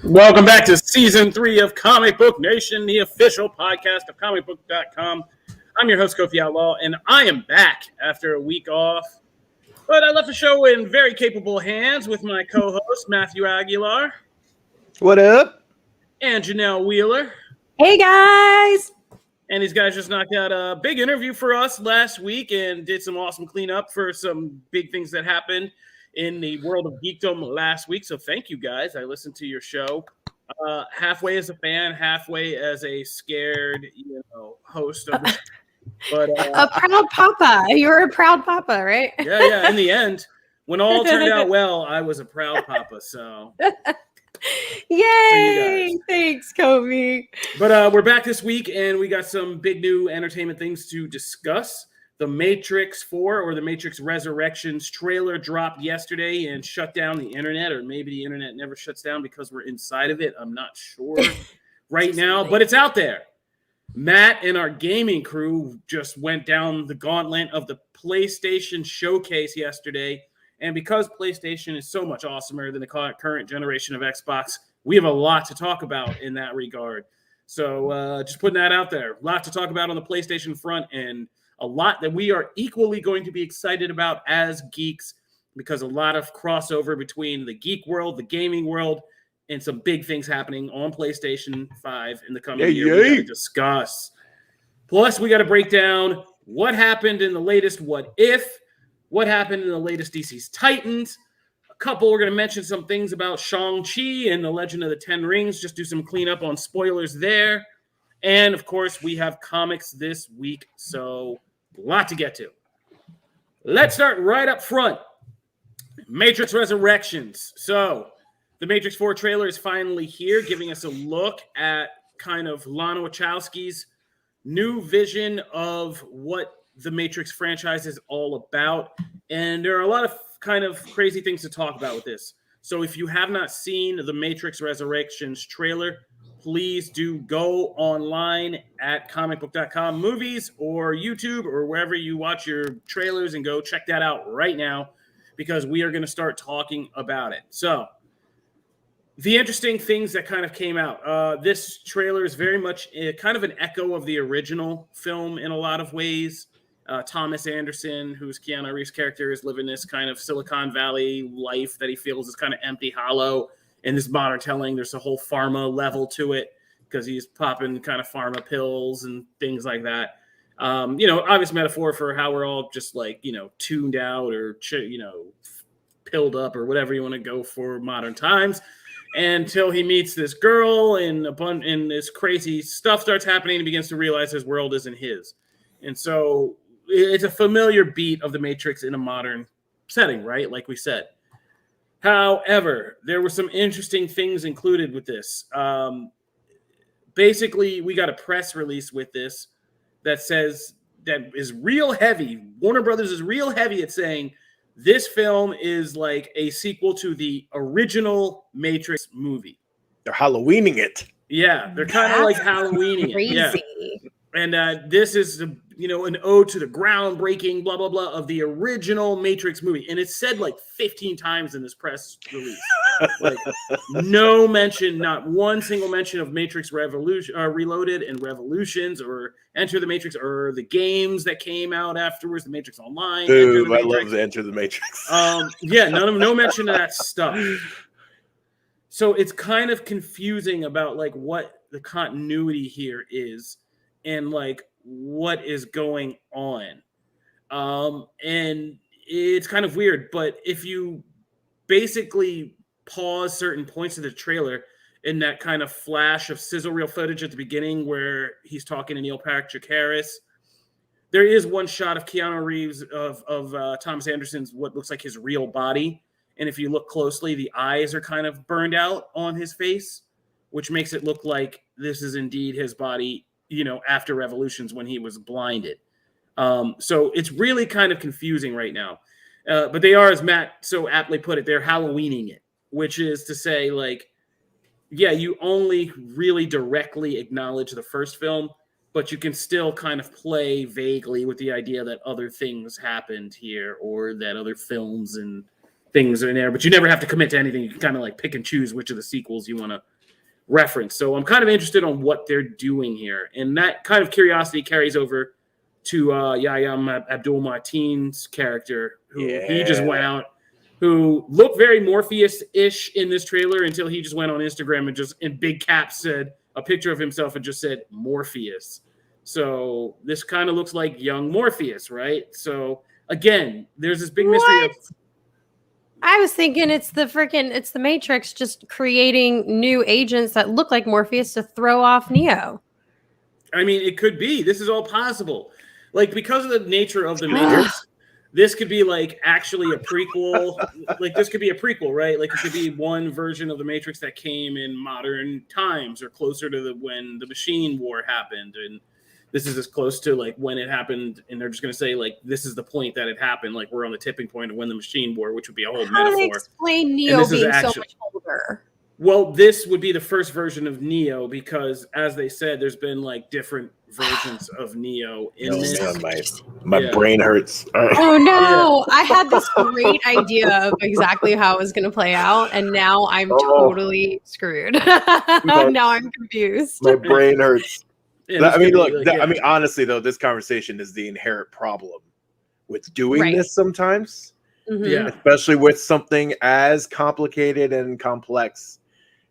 Welcome back to Season 3 of Comic Book Nation, the official podcast of Comicbook.com. I'm your host, Kofi Outlaw, and I am back after a week off. But I left the show in very capable hands with my co-host, Matthew Aguilar. What up? And Janelle Wheeler. Hey, guys! And these guys just knocked out a big interview for us last week and did some awesome cleanup for some big things that happened in the world of geekdom last week. So thank you, guys. I listened to your show halfway as a fan, halfway as a scared, host of the show. But a proud papa. You were a proud papa, right? Yeah. In the end, when all turned out well, I was a proud papa. So yay! Thanks, Kobe. But we're back this week, and we got some big new entertainment things to discuss. The Matrix 4 or the Matrix Resurrections trailer dropped yesterday and shut down the internet, or maybe the internet never shuts down because we're inside of it. I'm not sure right now, but it's out there. Matt and our gaming crew just went down the gauntlet of the PlayStation showcase yesterday, and because PlayStation is so much awesomer than the current generation of Xbox, we have a lot to talk about in that regard. So just putting that out there. A lot to talk about on the PlayStation front, and a lot that we are equally going to be excited about as geeks, because a lot of crossover between the geek world, the gaming world, and some big things happening on PlayStation 5 in the coming year we got to discuss. Plus, we got to break down what happened in the latest What If, what happened in the latest DC's Titans. We're going to mention some things about Shang-Chi and the Legend of the Ten Rings, just do some cleanup on spoilers there. And, of course, we have comics this week, so a lot to get to. Let's start right up front. Matrix Resurrections. So, the Matrix 4 trailer is finally here, giving us a look at kind of Lana Wachowski's new vision of what the Matrix franchise is all about. And there are a lot of kind of crazy things to talk about with this. So if you have not seen the Matrix Resurrections trailer, please do go online at Comicbook.com movies or YouTube or wherever you watch your trailers and go check that out right now, because we are going to start talking about it. So the interesting things that kind of came out. This trailer is very much kind of an echo of the original film in a lot of ways. Thomas Anderson, who's Keanu Reeves' character, is living this kind of Silicon Valley life that he feels is kind of empty, hollow. In this modern telling, there's a whole pharma level to it because he's popping kind of pharma pills and things like that. Obvious metaphor for how we're all just like, tuned out or, pilled up or whatever you want to go for modern times, until he meets this girl and this crazy stuff starts happening and he begins to realize his world isn't his. And so it's a familiar beat of the Matrix in a modern setting, right? Like we said. However, there were some interesting things included with this. Basically, we got a press release with this that says that is real heavy. Warner Brothers is real heavy at saying this film is like a sequel to the original Matrix movie. They're Halloweening it. Yeah, they're kind of like Halloweening it. Yeah. And this is, an ode to the groundbreaking, blah, blah, blah, of the original Matrix movie. And it's said like 15 times in this press release. Like, no mention, not one single mention of Matrix Reloaded and Revolutions or Enter the Matrix or the games that came out afterwards, the Matrix Online. Dude, I love the Enter the Matrix. No mention of that stuff. So it's kind of confusing about like what the continuity here is and like what is going on. And it's kind of weird, but if you basically pause certain points of the trailer in that kind of flash of sizzle reel footage at the beginning where he's talking to Neil Patrick Harris, there is one shot of Keanu Reeves of Thomas Anderson's what looks like his real body. And if you look closely, the eyes are kind of burned out on his face, which makes it look like this is indeed his body, after Revolutions when he was blinded. So it's really kind of confusing right now. But they are, as Matt so aptly put it, they're Halloweening it, which is to say, like, yeah, you only really directly acknowledge the first film, but you can still kind of play vaguely with the idea that other things happened here or that other films and things in there, but you never have to commit to anything. You can kind of like pick and choose which of the sequels you want to reference. So I'm kind of interested on what they're doing here, and that kind of curiosity carries over to Yahya Abdul-Mateen's character, who he just went out, who looked very Morpheus-ish in this trailer until he just went on Instagram and just in big caps said a picture of himself and just said Morpheus. So this kind of looks like young Morpheus, right? So again, there's this big mystery of. I was thinking it's the Matrix just creating new agents that look like Morpheus to throw off Neo. I mean, it could be. This is all possible. Like, because of the nature of the Matrix, this could be like actually a prequel. Like, this could be a prequel, right? Like, it could be one version of the Matrix that came in modern times or closer to when the Machine War happened, and this is as close to like when it happened, and they're just going to say like this is the point that it happened. Like, we're on the tipping point of when the Machine War, which would be a whole metaphor. How do they explain Neo being so much older? Well, this would be the first version of Neo because, as they said, there's been like different versions of Neo in this. My brain hurts. Oh no! I had this great idea of exactly how it was going to play out, and now I'm totally screwed. Now I'm confused. My brain hurts. Yeah, I mean, look. I mean, honestly, though, this conversation is the inherent problem with doing this sometimes. Mm-hmm. Yeah, especially with something as complicated and complex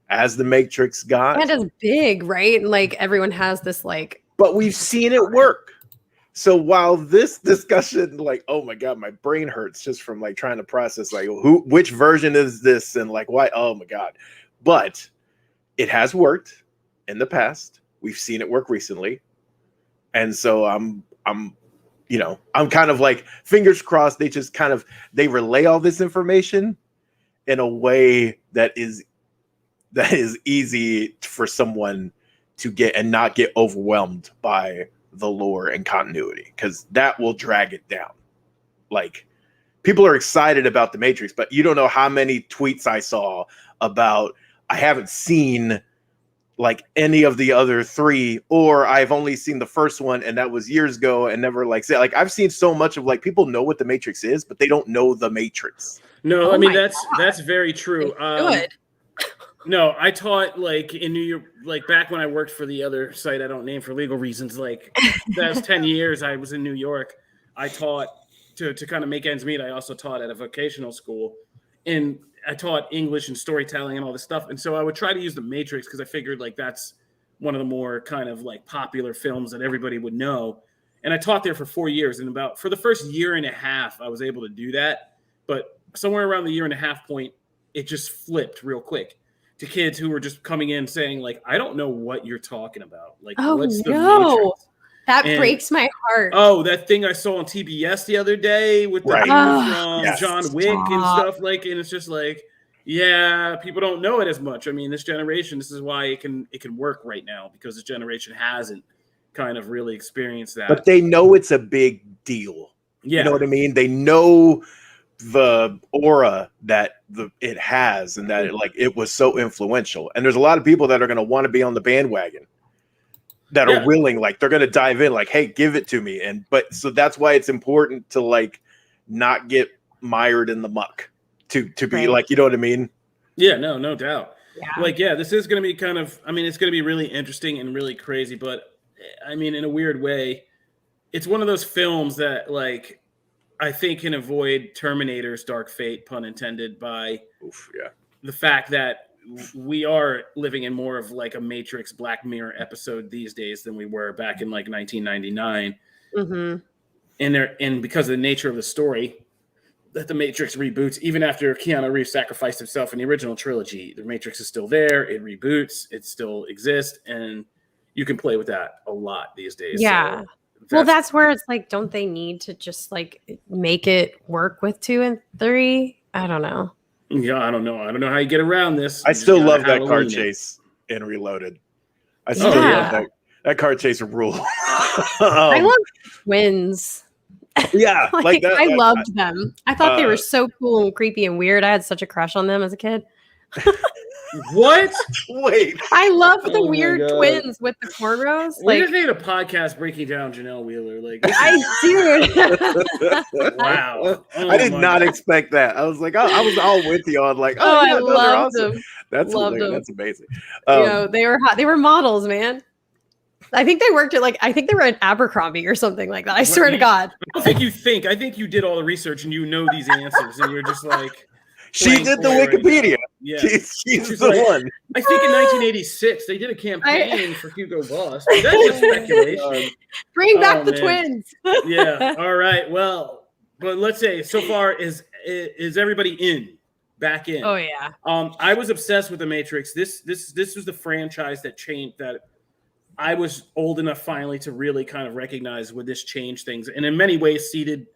as the Matrix got. And as big, right? Like everyone has this like. But we've seen it work. So while this discussion, like, oh my God, my brain hurts just from like trying to process like which version is this and like why? Oh my God. But it has worked in the past. We've seen it work recently. And so I'm kind of like fingers crossed they relay all this information in a way that is easy for someone to get and not get overwhelmed by the lore and continuity, because that will drag it down. Like, people are excited about the Matrix, but you don't know how many tweets I saw about I haven't seen like any of the other three, or I've only seen the first one and that was years ago and never like said, like, I've seen so much of like people know what the Matrix is, but they don't know the Matrix. No, I mean that's very true. Good. No, I taught like in New York, like back when I worked for the other site I don't name for legal reasons. Like that was 10 years I was in New York. I taught to kind of make ends meet. I also taught at a vocational school, and I taught English and storytelling and all this stuff. And so I would try to use the Matrix because I figured like that's one of the more kind of like popular films that everybody would know. And I taught there for 4 years, and for the first year and a half, I was able to do that. But somewhere around the year and a half point, it just flipped real quick to kids who were just coming in saying like, I don't know what you're talking about. Like, what's the Matrix? That breaks my heart. Oh, that thing I saw on TBS the other day with the from John Wick and stuff, like, and it's just like, yeah, people don't know it as much. I mean, this generation, this is why it can work right now, because this generation hasn't kind of really experienced that. But they know it's a big deal. Yeah. You know what I mean? They know the aura that it has, and that it was so influential. And there's a lot of people that are going to want to be on the bandwagon, that are willing, like they're going to dive in, like, hey, give it to me. But so that's why it's important to like not get mired in the muck to be like, you know what I mean? Yeah, no doubt. Yeah. Like, yeah, this is going to be kind of, I mean, it's going to be really interesting and really crazy, but I mean, in a weird way, it's one of those films that like, I think can avoid Terminator's Dark Fate, pun intended, by the fact that we are living in more of like a Matrix Black Mirror episode these days than we were back in like 1999. Mm-hmm. And because of the nature of the story that the Matrix reboots, even after Keanu Reeves sacrificed himself in the original trilogy, the Matrix is still there. It reboots. It still exists. And you can play with that a lot these days. Yeah. So that's where it's like, don't they need to just like make it work with 2 and 3? I don't know. Yeah, I don't know. I don't know how you get around this. I still love that car chase in Reloaded. I still love that car chase rule. I love twins. Yeah, like that. I loved them. I thought they were so cool and creepy and weird. I had such a crush on them as a kid. What? Wait. I love the Oh my weird God. twins with the cornrows. We Like, just made a podcast breaking down Janelle Wheeler. Like, this I is, dude. wow. Oh I did my not God. expect that. I was like, I was all with you on like, Oh, oh I yeah, no, they're loved awesome. them. That's Loved hilarious. them. That's amazing. You know, they were hot. They were models, man. I think they worked at I think they were at Abercrombie or something like that. I swear to God. I don't think you think. I think you did all the research and you know these answers, and you're just like. She did the Right Wikipedia. now. Yeah. She's the like, one. I think in 1986 they did a campaign for Hugo Boss. But that's just speculation. Bring back the man. twins. Yeah. All right. Well, but let's say so far is everybody back in? Oh yeah. I was obsessed with The Matrix. This was the franchise that changed that. I was old enough finally to really kind of recognize would this change things, and in many ways seeded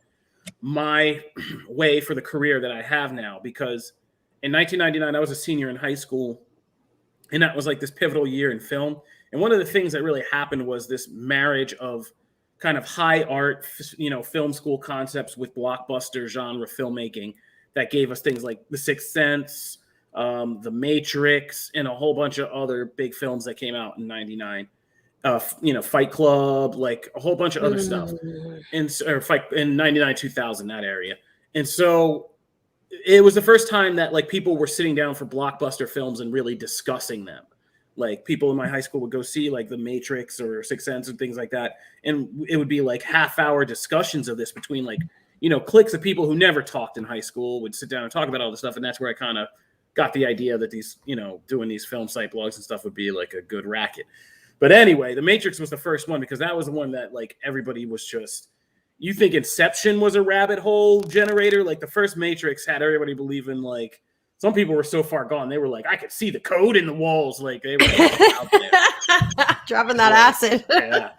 my way for the career that I have now, because in 1999 I was a senior in high school, and that was like this pivotal year in film. And one of the things that really happened was this marriage of kind of high art, film school concepts with blockbuster genre filmmaking that gave us things like The Sixth Sense, The Matrix, and a whole bunch of other big films that came out in 99. Fight Club, like a whole bunch of other stuff, in 99, 2000, that area. And so it was the first time that like people were sitting down for blockbuster films and really discussing them. Like people in my high school would go see like The Matrix or Sixth Sense and things like that. And it would be like half-hour discussions of this between like, cliques of people who never talked in high school would sit down and talk about all this stuff. And that's where I kind of got the idea that these, doing these film site blogs and stuff would be like a good racket. But anyway, The Matrix was the first one because that was the one that like everybody was just, you think Inception was a rabbit hole generator? Like the first Matrix had everybody believing like, some people were so far gone. They were like, I could see the code in the walls. Like they were out there. Dropping that acid. Yeah.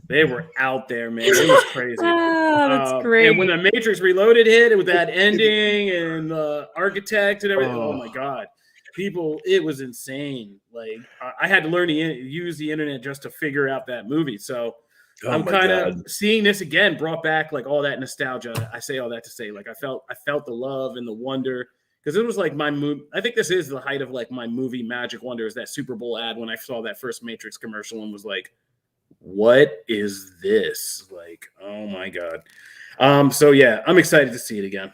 They were out there, man. It was crazy. Oh, that's great. And when The Matrix Reloaded hit with that ending and Architect and everything, oh my God. People, it was insane. Like I had to learn to use the internet just to figure out that movie. So I'm kind of seeing this again, brought back like all that nostalgia. I say all that to say, like I felt the love and the wonder, because it was like my movie. I think this is the height of like my movie magic wonder, is that Super Bowl ad when I saw that first Matrix commercial and was like, what is this? Like, oh my God. So yeah, I'm excited to see it again.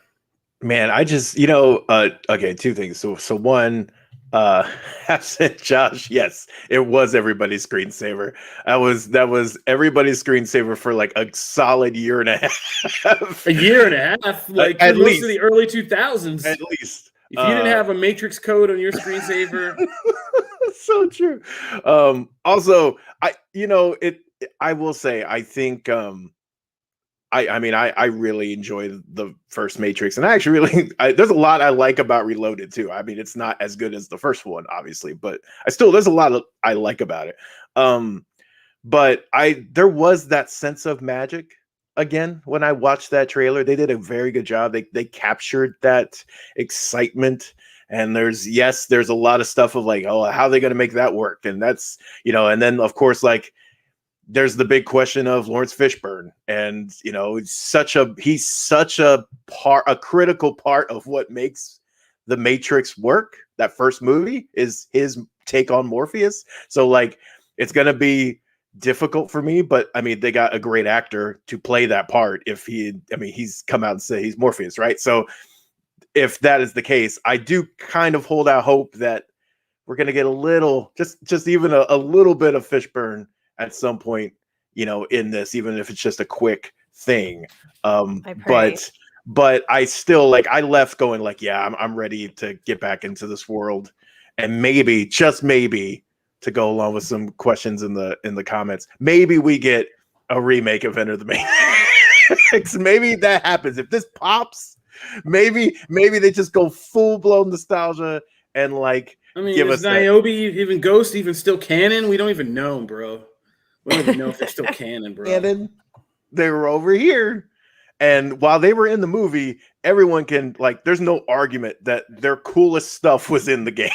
Man, I just, okay, two things. So one, I said, Josh, yes, it was everybody's screensaver. That was everybody's screensaver for like a solid year and a half. A year and a half, like at most least of the early 2000s. At least. If you didn't have a Matrix code on your screensaver. So true. Also, I will say, I think, I really enjoyed the first Matrix, and I actually there's a lot I like about Reloaded too. I mean, it's not as good as the first one, obviously, but there's a lot I like about it. But there was that sense of magic again when I watched that trailer. They did a very good job. They captured that excitement. And there's a lot of stuff of like, oh, how are they going to make that work? And that's, and then of course, like, there's the big question of Lawrence Fishburne, and he's such a critical part of what makes the Matrix work. That first movie is his take on Morpheus. So like, it's gonna be difficult for me, but I mean, they got a great actor to play that part. He's come out and said he's Morpheus, right? So if that is the case, I do kind of hold out hope that we're gonna get a little, just even a little bit of Fishburne at some point, in this, even if it's just a quick thing. But I still I left going like, yeah, I'm ready to get back into this world, and maybe, just maybe, to go along with some questions in the comments, maybe we get a remake of Enter the Matrix. Maybe that happens. If this pops, maybe they just go full blown nostalgia and give us Niobe, even Ghost, even still canon. We don't even know, bro. We don't even know if they're still canon, bro. Canon. They were over here, and while they were in the movie, everyone can there's no argument that their coolest stuff was in the game.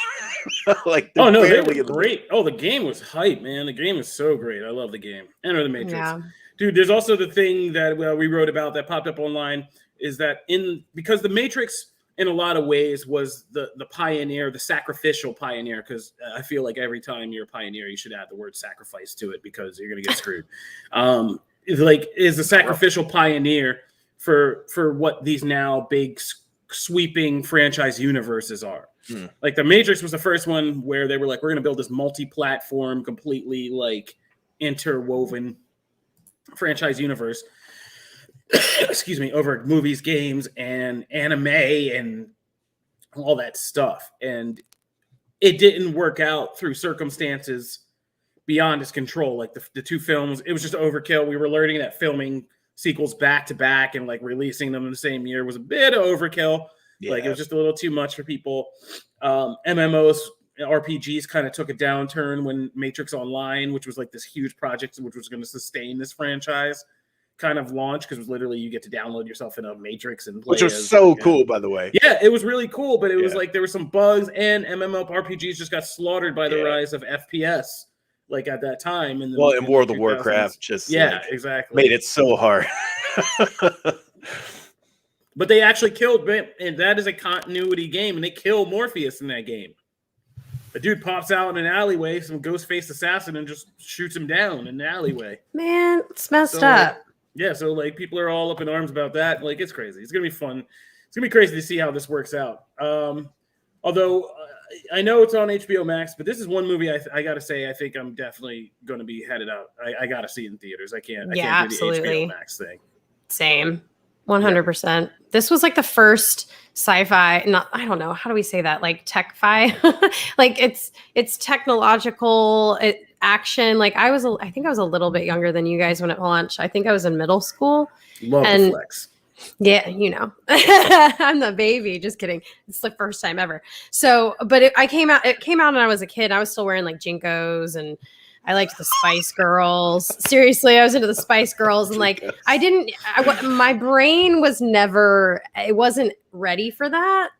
Oh no, they were great. Oh, the game was hype, man. The game is so great. I love the game. Enter the Matrix, dude. There's also the thing that we wrote about that popped up online is that because the Matrix in a lot of ways was the pioneer, the sacrificial pioneer, because I feel like every time you're a pioneer, you should add the word sacrifice to it because you're going to get screwed. Is the sacrificial pioneer for what these now big sweeping franchise universes are. Like the Matrix was the first one where they were like, we're going to build this multi-platform, completely like interwoven franchise universe. Excuse me, over movies, games, and anime and all that stuff. And it didn't work out through circumstances beyond his control. Like the two films, it was just overkill. We were learning that filming sequels back to back and like releasing them in the same year was a bit of overkill. Yeah. Like it was just a little too much for people. MMOs, RPGs kind of took a downturn when Matrix Online, which was like this huge project which was going to sustain this franchise, kind of launched, because it was literally you get to download yourself in a Matrix and play. Which was so cool, by the way. Yeah, it was really cool, but it was like there were some bugs, and MMORPGs just got slaughtered by the rise of FPS. Like at that time, and in World of Warcraft, just exactly made it so hard. But they actually killed, and that is a continuity game, and they kill Morpheus in that game. A dude pops out in an alleyway, some ghost-faced assassin, and just shoots him down in the alleyway. Man, it's messed up. Yeah, so like people are all up in arms about that. Like it's crazy. It's gonna be fun. It's gonna be crazy to see how this works out. Although I know it's on HBO Max, but this is one movie I gotta say I think I'm definitely gonna be headed out. I gotta see it in theaters. I can't do the HBO Max thing. Same. 100%. This was like the first sci-fi, I don't know, how do we say that? Like tech-fi? Like it's technological action. Like I think I was a little bit younger than you guys when it launched. I think I was in middle school. Love the flex. Yeah, you know. I'm the baby. Just kidding. It's the first time ever. So, but it came out when I was a kid. I was still wearing like Jinkos, and I liked the Spice Girls. Seriously, I was into the Spice Girls, and like my brain was it wasn't ready for that.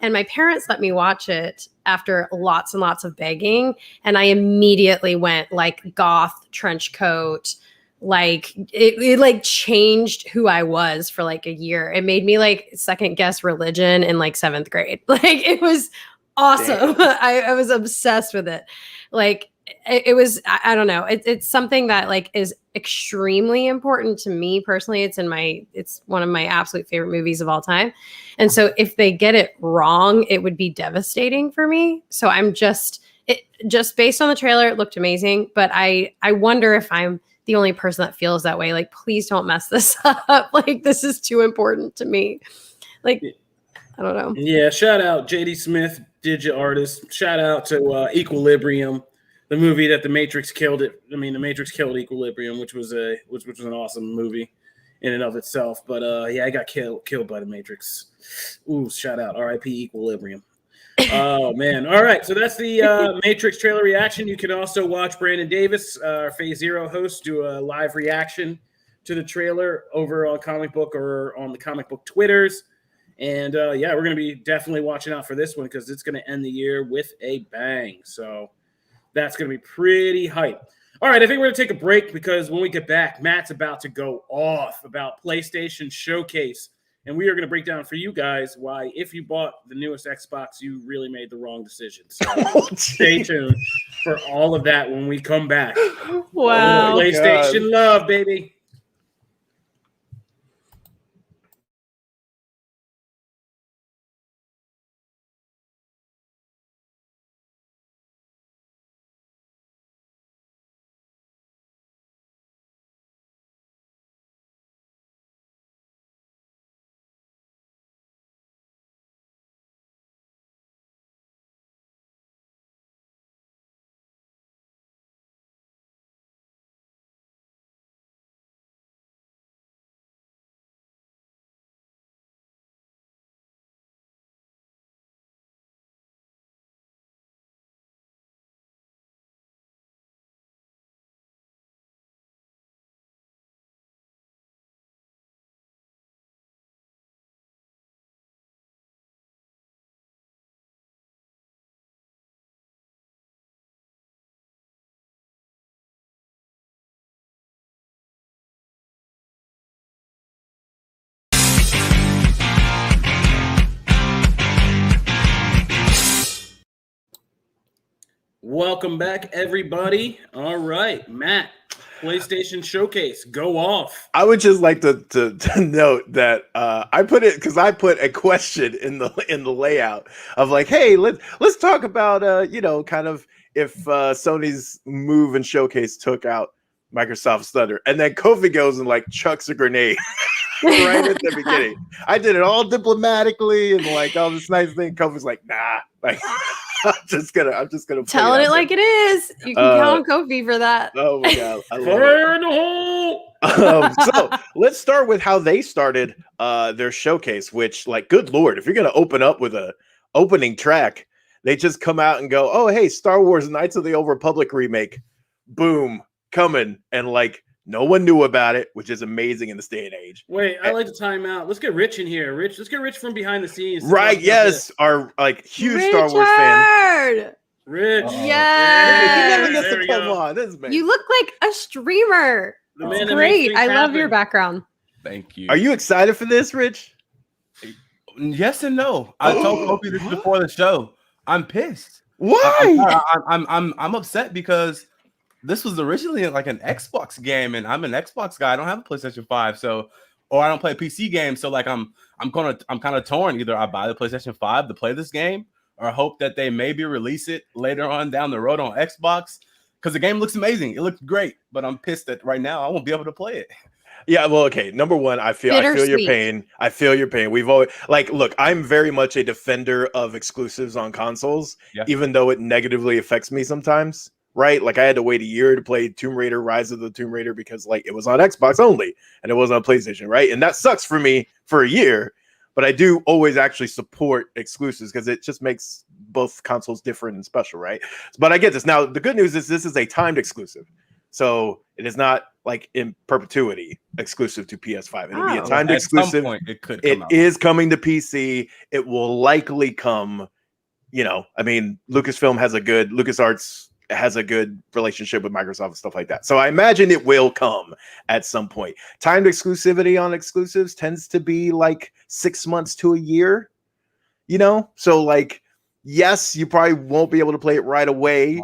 And my parents let me watch it after lots and lots of begging, and I immediately went like goth trench coat. Like it like changed who I was for like a year. It made me like second guess religion in like 7th grade. Like it was awesome. I was obsessed with it. Like it was, I don't know. It's something that like is extremely important to me personally. It's one of my absolute favorite movies of all time. And so if they get it wrong, it would be devastating for me. So just based on the trailer, it looked amazing. But I wonder if I'm the only person that feels that way. Like, please don't mess this up. Like, this is too important to me. Like, I don't know. Yeah, shout out JD Smith, Digit Artist. Shout out to Equilibrium, the movie that The Matrix killed it. I mean, The Matrix killed Equilibrium, which was an awesome movie in and of itself. But I got killed by The Matrix. Ooh, shout out, R.I.P. Equilibrium. Oh man! All right, so that's the Matrix trailer reaction. You can also watch Brandon Davis, our Phase Zero host, do a live reaction to the trailer over on Comic Book or on the Comic Book Twitters. And we're going to be definitely watching out for this one because it's going to end the year with a bang. So that's going to be pretty hype. All right, I think we're going to take a break because when we get back, Matt's about to go off about PlayStation Showcase. And we are going to break down for you guys why, if you bought the newest Xbox, you really made the wrong decision. So stay tuned for all of that when we come back. Wow. PlayStation love, baby. Welcome back, everybody. All right, Matt, PlayStation Showcase, go off. I would just like to note that I put it because I put a question in the layout of like, hey, let's talk about kind of if Sony's move and showcase took out Microsoft's Thunder, and then Kofi goes and like chucks a grenade right at the beginning. I did it all diplomatically and like all this nice thing. Kofi's like, nah, like I'm just gonna Telling it like it is. You can count on Kofi for that. Oh my god, I love Fire in the hole. So let's start with how they started their showcase, which, like, good lord, if you're gonna open up with a opening track, they just come out and go, oh hey, Star Wars Knights of the Old Republic remake, boom, coming, and like no one knew about it, which is amazing in this day and age. Wait, I like to time out. Let's get Rich in here. Let's get Rich from behind the scenes. Right, yes, our like huge Star Wars fan. Rich. Yes. He never gets to come on. This man. You look like a streamer. The man It's that great. makes things I love happen. your background. Thank you. Are you excited for this, Rich? Yes and no. I told Kofi this before the show. I'm pissed. Why? I'm upset because this was originally like an Xbox game, and I'm an Xbox guy. I don't have a PlayStation 5, or I don't play PC games. So like I'm kind of torn. Either I buy the PlayStation 5 to play this game, or hope that they maybe release it later on down the road on Xbox. Because the game looks amazing. It looks great, but I'm pissed that right now I won't be able to play it. Yeah, well, okay. Number one, I feel your pain. I feel your pain. We've always look, I'm very much a defender of exclusives on consoles, even though it negatively affects me sometimes. Right? Like I had to wait a year to play Tomb Raider, Rise of the Tomb Raider, because like it was on Xbox only and it wasn't on PlayStation, right? And that sucks for me for a year. But I do always actually support exclusives because it just makes both consoles different and special, right? But I get this. Now, the good news is this is a timed exclusive. So it is not like in perpetuity exclusive to PS5. It'll be a timed exclusive. Some point, it could come out. Is coming to PC. It will likely come, I mean, LucasArts has a good relationship with Microsoft and stuff like that. So I imagine it will come at some point. Timed exclusivity on exclusives tends to be like 6 months to a year, So like, yes, you probably won't be able to play it right away,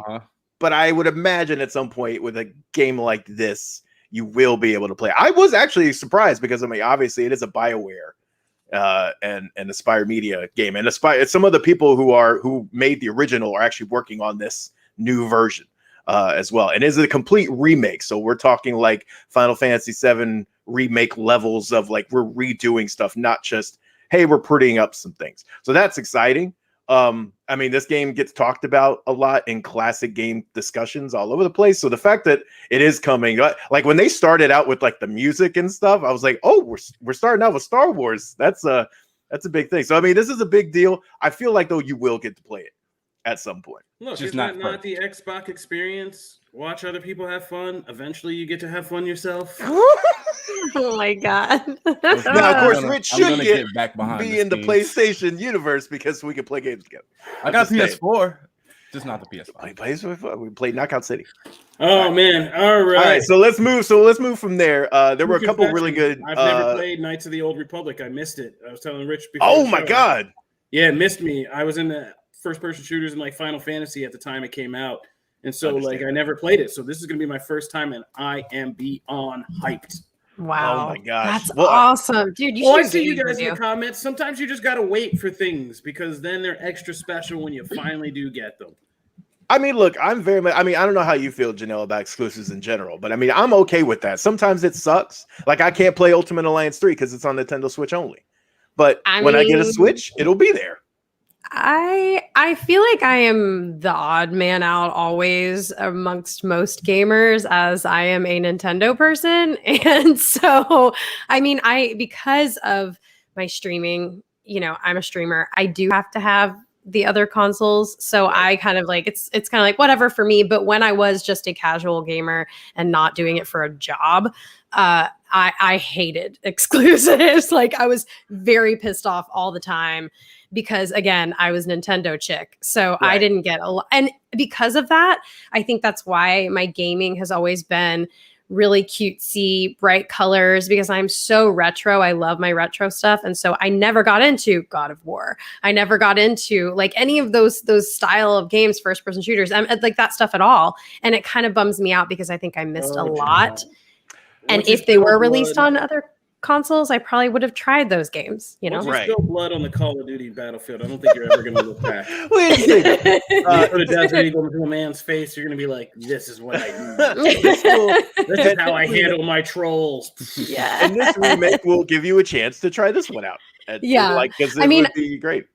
but I would imagine at some point with a game like this, you will be able to play. I was actually surprised because I mean, obviously it is a BioWare and Aspire Media game, and some of the people who made the original are actually working on this new version as well, and it's a complete remake. So we're talking like Final Fantasy VII remake levels of like we're redoing stuff, not just hey, we're prettying up some things. So that's exciting. I mean, this game gets talked about a lot in classic game discussions all over the place. So the fact that it is coming, like when they started out with like the music and stuff, I was like, oh, we're starting out with Star Wars. That's a big thing. So I mean, this is a big deal. I feel like though you will get to play it at some point. Look, Just is not that not the Xbox experience? Watch other people have fun. Eventually, you get to have fun yourself. Oh my god! Now, of course, Rich should get back behind be in the PlayStation universe because we can play games together. I got PS4, just not the PS5. We played Knockout City. Oh man! All right. All right. So let's move from there. There were a couple really good. I've never played Knights of the Old Republic. I missed it. I was telling Rich before. Oh my god! Yeah, it missed me. I was in the first-person shooters in like Final Fantasy at the time it came out, and so like I never played it. So this is gonna be my first time, and I am beyond hyped. Wow. Oh my gosh. That's awesome. Dude, I see you guys in the comments. Sometimes you just got to wait for things because then they're extra special when you finally do get them. I mean, look, I don't know how you feel, Janelle, about exclusives in general, but I mean, I'm okay with that. Sometimes it sucks. Like I can't play Ultimate Alliance 3 because it's on Nintendo Switch only. But when I get a Switch, it'll be there. I feel like I am the odd man out always amongst most gamers, as I am a Nintendo person. And so, I mean, because of my streaming, I'm a streamer. I do have to have the other consoles. So I kind of like, it's kind of like whatever for me. But when I was just a casual gamer and not doing it for a job, I hated exclusives. Like I was very pissed off all the time because again, I was Nintendo chick. So I didn't get a lot. And because of that, I think that's why my gaming has always been really cutesy, bright colors because I'm so retro. I love my retro stuff. And so I never got into God of War. I never got into like any of those style of games, first person shooters, like that stuff at all. And it kind of bums me out because I think I missed a lot. And if they were released on other consoles, I probably would have tried those games, you know? Once you Right. spill blood on the Call of Duty battlefield, I don't think you're ever going to look back. Wait a second. You put a Desert Eagle into a man's face, you're going to be like, this is what I do. This This is how I handle my trolls. Yeah. And this remake will give you a chance to try this one out. Yeah. Like, because it I mean, would be great.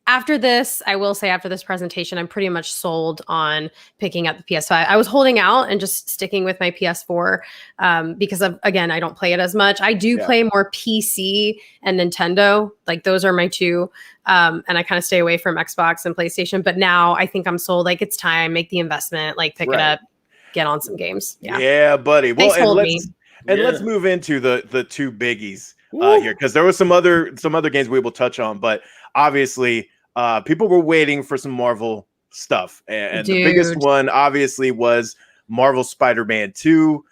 After this, I will say after this presentation, I'm pretty much sold on picking up the PS5. I was holding out and just sticking with my PS4 because again, I don't play it as much. I do play more PC and Nintendo. Like those are my two. And I kind of stay away from Xbox and PlayStation. But now I think I'm sold. Like it's time, make the investment, like pick it up, get on some games. Yeah, Buddy. Well, Thanks, let's move into the two biggies here, because there was some other games we will touch on, but obviously people were waiting for some Marvel stuff, and the biggest one obviously was Marvel Spider-Man 2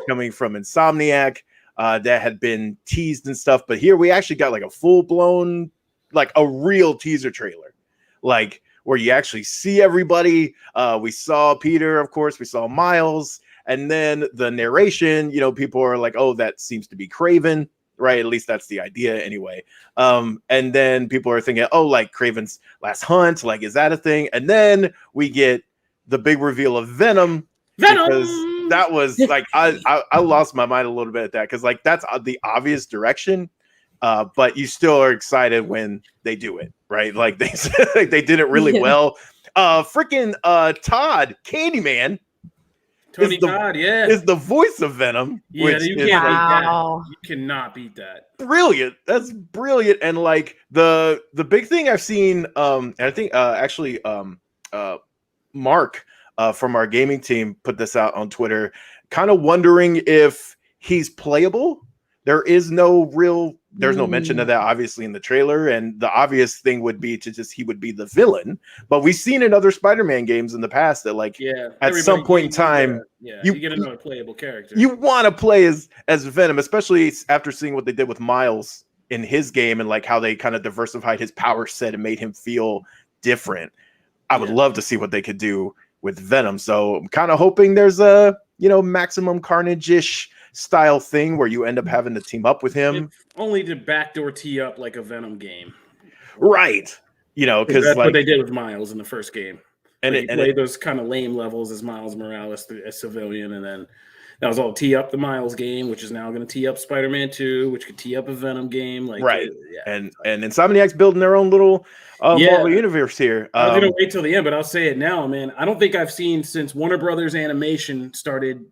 coming from Insomniac. That had been teased and stuff, but here we actually got like a full-blown, like a real teaser trailer, like where you actually see everybody. We saw Peter, of course, we saw Miles, and then the narration, you know, people are like, oh, that seems to be Kraven, right? At least that's the idea anyway. And then people are thinking, oh, like Kraven's last hunt, like, is that a thing? And then we get the big reveal of Venom. Because that was like, I lost my mind a little bit at that, because like that's the obvious direction, but you still are excited when they do it, right? Like they did it really well. Freaking Todd Candyman, Tony Todd, is the voice of Venom. Yeah, which you can't is beat like, that. You cannot beat that. Brilliant. That's brilliant. And like the big thing I've seen, and I think actually Mark from our gaming team put this out on Twitter, kind of wondering if he's playable. There's no mention of that obviously in the trailer, and the obvious thing would be he would be the villain. But we've seen in other Spider-Man games in the past that like at some point in time you get another playable character. You want to play as Venom, especially after seeing what they did with Miles in his game and like how they kind of diversified his power set and made him feel different. I would love to see what they could do with Venom. So I'm kind of hoping there's a, Maximum Carnage-ish style thing where you end up having to team up with him. If only to backdoor tee up like a Venom game. Right. Because that's like, what they did with Miles in the first game. And you play those kind of lame levels as Miles Morales, a civilian, and then that was all tee up the Miles game, which is now going to tee up Spider-Man 2, which could tee up a Venom game. Like, right. And Insomniac's building their own little Marvel universe here. I was going to wait till the end, but I'll say it now, man. I don't think I've seen since Warner Brothers Animation started,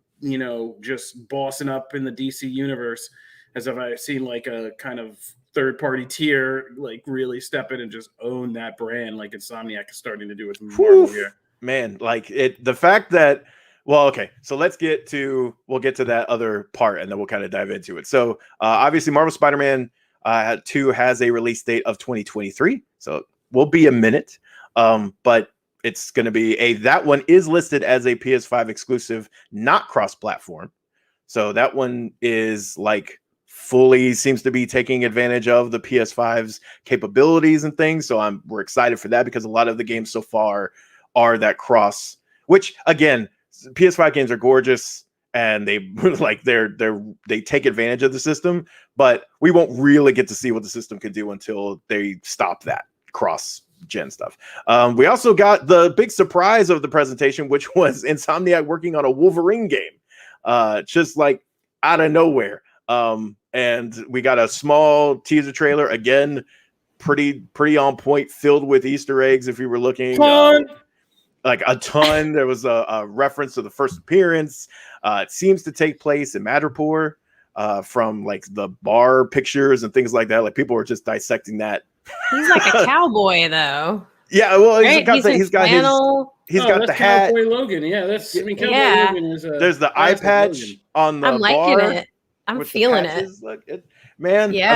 just bossing up in the DC universe, as if I've seen like a kind of third-party tier, like really step in and just own that brand, like Insomniac is starting to do with Marvel here. Man, like the fact that, well, okay, so we'll get to that other part and then we'll kind of dive into it. So obviously Marvel Spider-Man 2 has a release date of 2023, so it will be a minute, but it's going to be that one is listed as a PS5 exclusive, not cross-platform. So that one is like fully seems to be taking advantage of the PS5's capabilities and things. So we're excited for that, because a lot of the games so far are that cross, which again, PS5 games are gorgeous and they they take advantage of the system, but we won't really get to see what the system can do until they stop that cross gen stuff. We also got the big surprise of the presentation, which was Insomniac working on a Wolverine game, just like out of nowhere. And we got a small teaser trailer, again, pretty on point, filled with Easter eggs. If you were looking, like a ton. There was a reference to the first appearance. It seems to take place in Madripoor, from like the bar pictures and things like that. Like people were just dissecting that. He's like a cowboy, though. Yeah, well, right? he's got the hat. Cowboy Logan. Yeah, that's. I mean, Cowboy Logan is. There's the eye patch Logan on the I'm liking bar. it. I'm feeling it. Man, yeah.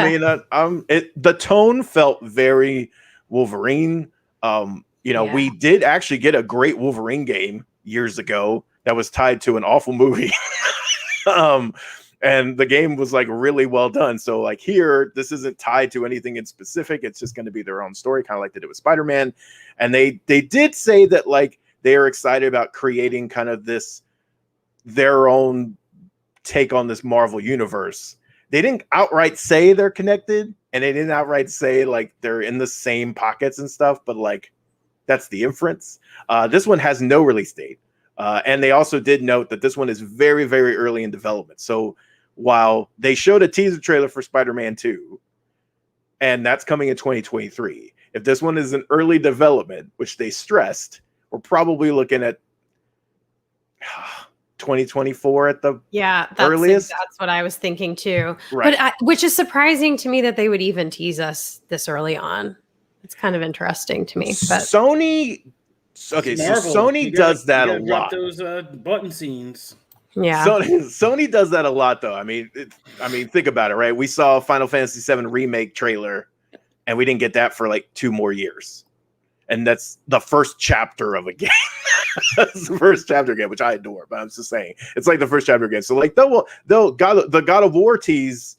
I mean, the tone felt very Wolverine. We did actually get a great Wolverine game years ago that was tied to an awful movie. And the game was like really well done. So like here, this isn't tied to anything in specific. It's just going to be their own story, kind of like they did with Spider-Man. And they did say that like they are excited about creating kind of their own take on this Marvel universe. They didn't outright say they're connected, and they didn't outright say like they're in the same pockets and stuff, but like that's the inference. This one has no release date. And they also did note that this one is very, very early in development. So while they showed a teaser trailer for Spider-Man 2, and that's coming in 2023, if this one is an early development, which they stressed, we're probably looking at 2024 at the earliest. That's what I was thinking too. Right. But which is surprising to me that they would even tease us this early on. It's kind of interesting to me. But Sony, okay, Marvel, so Sony does that a lot. Those button scenes. yeah, Sony does that a lot, though. I mean, think about it, right? We saw Final Fantasy VII remake trailer, and we didn't get that for like 2 more years, and that's the first chapter of a game. That's the first chapter game, which I adore. But I'm just saying, it's like the first chapter again. So like, the God of War tease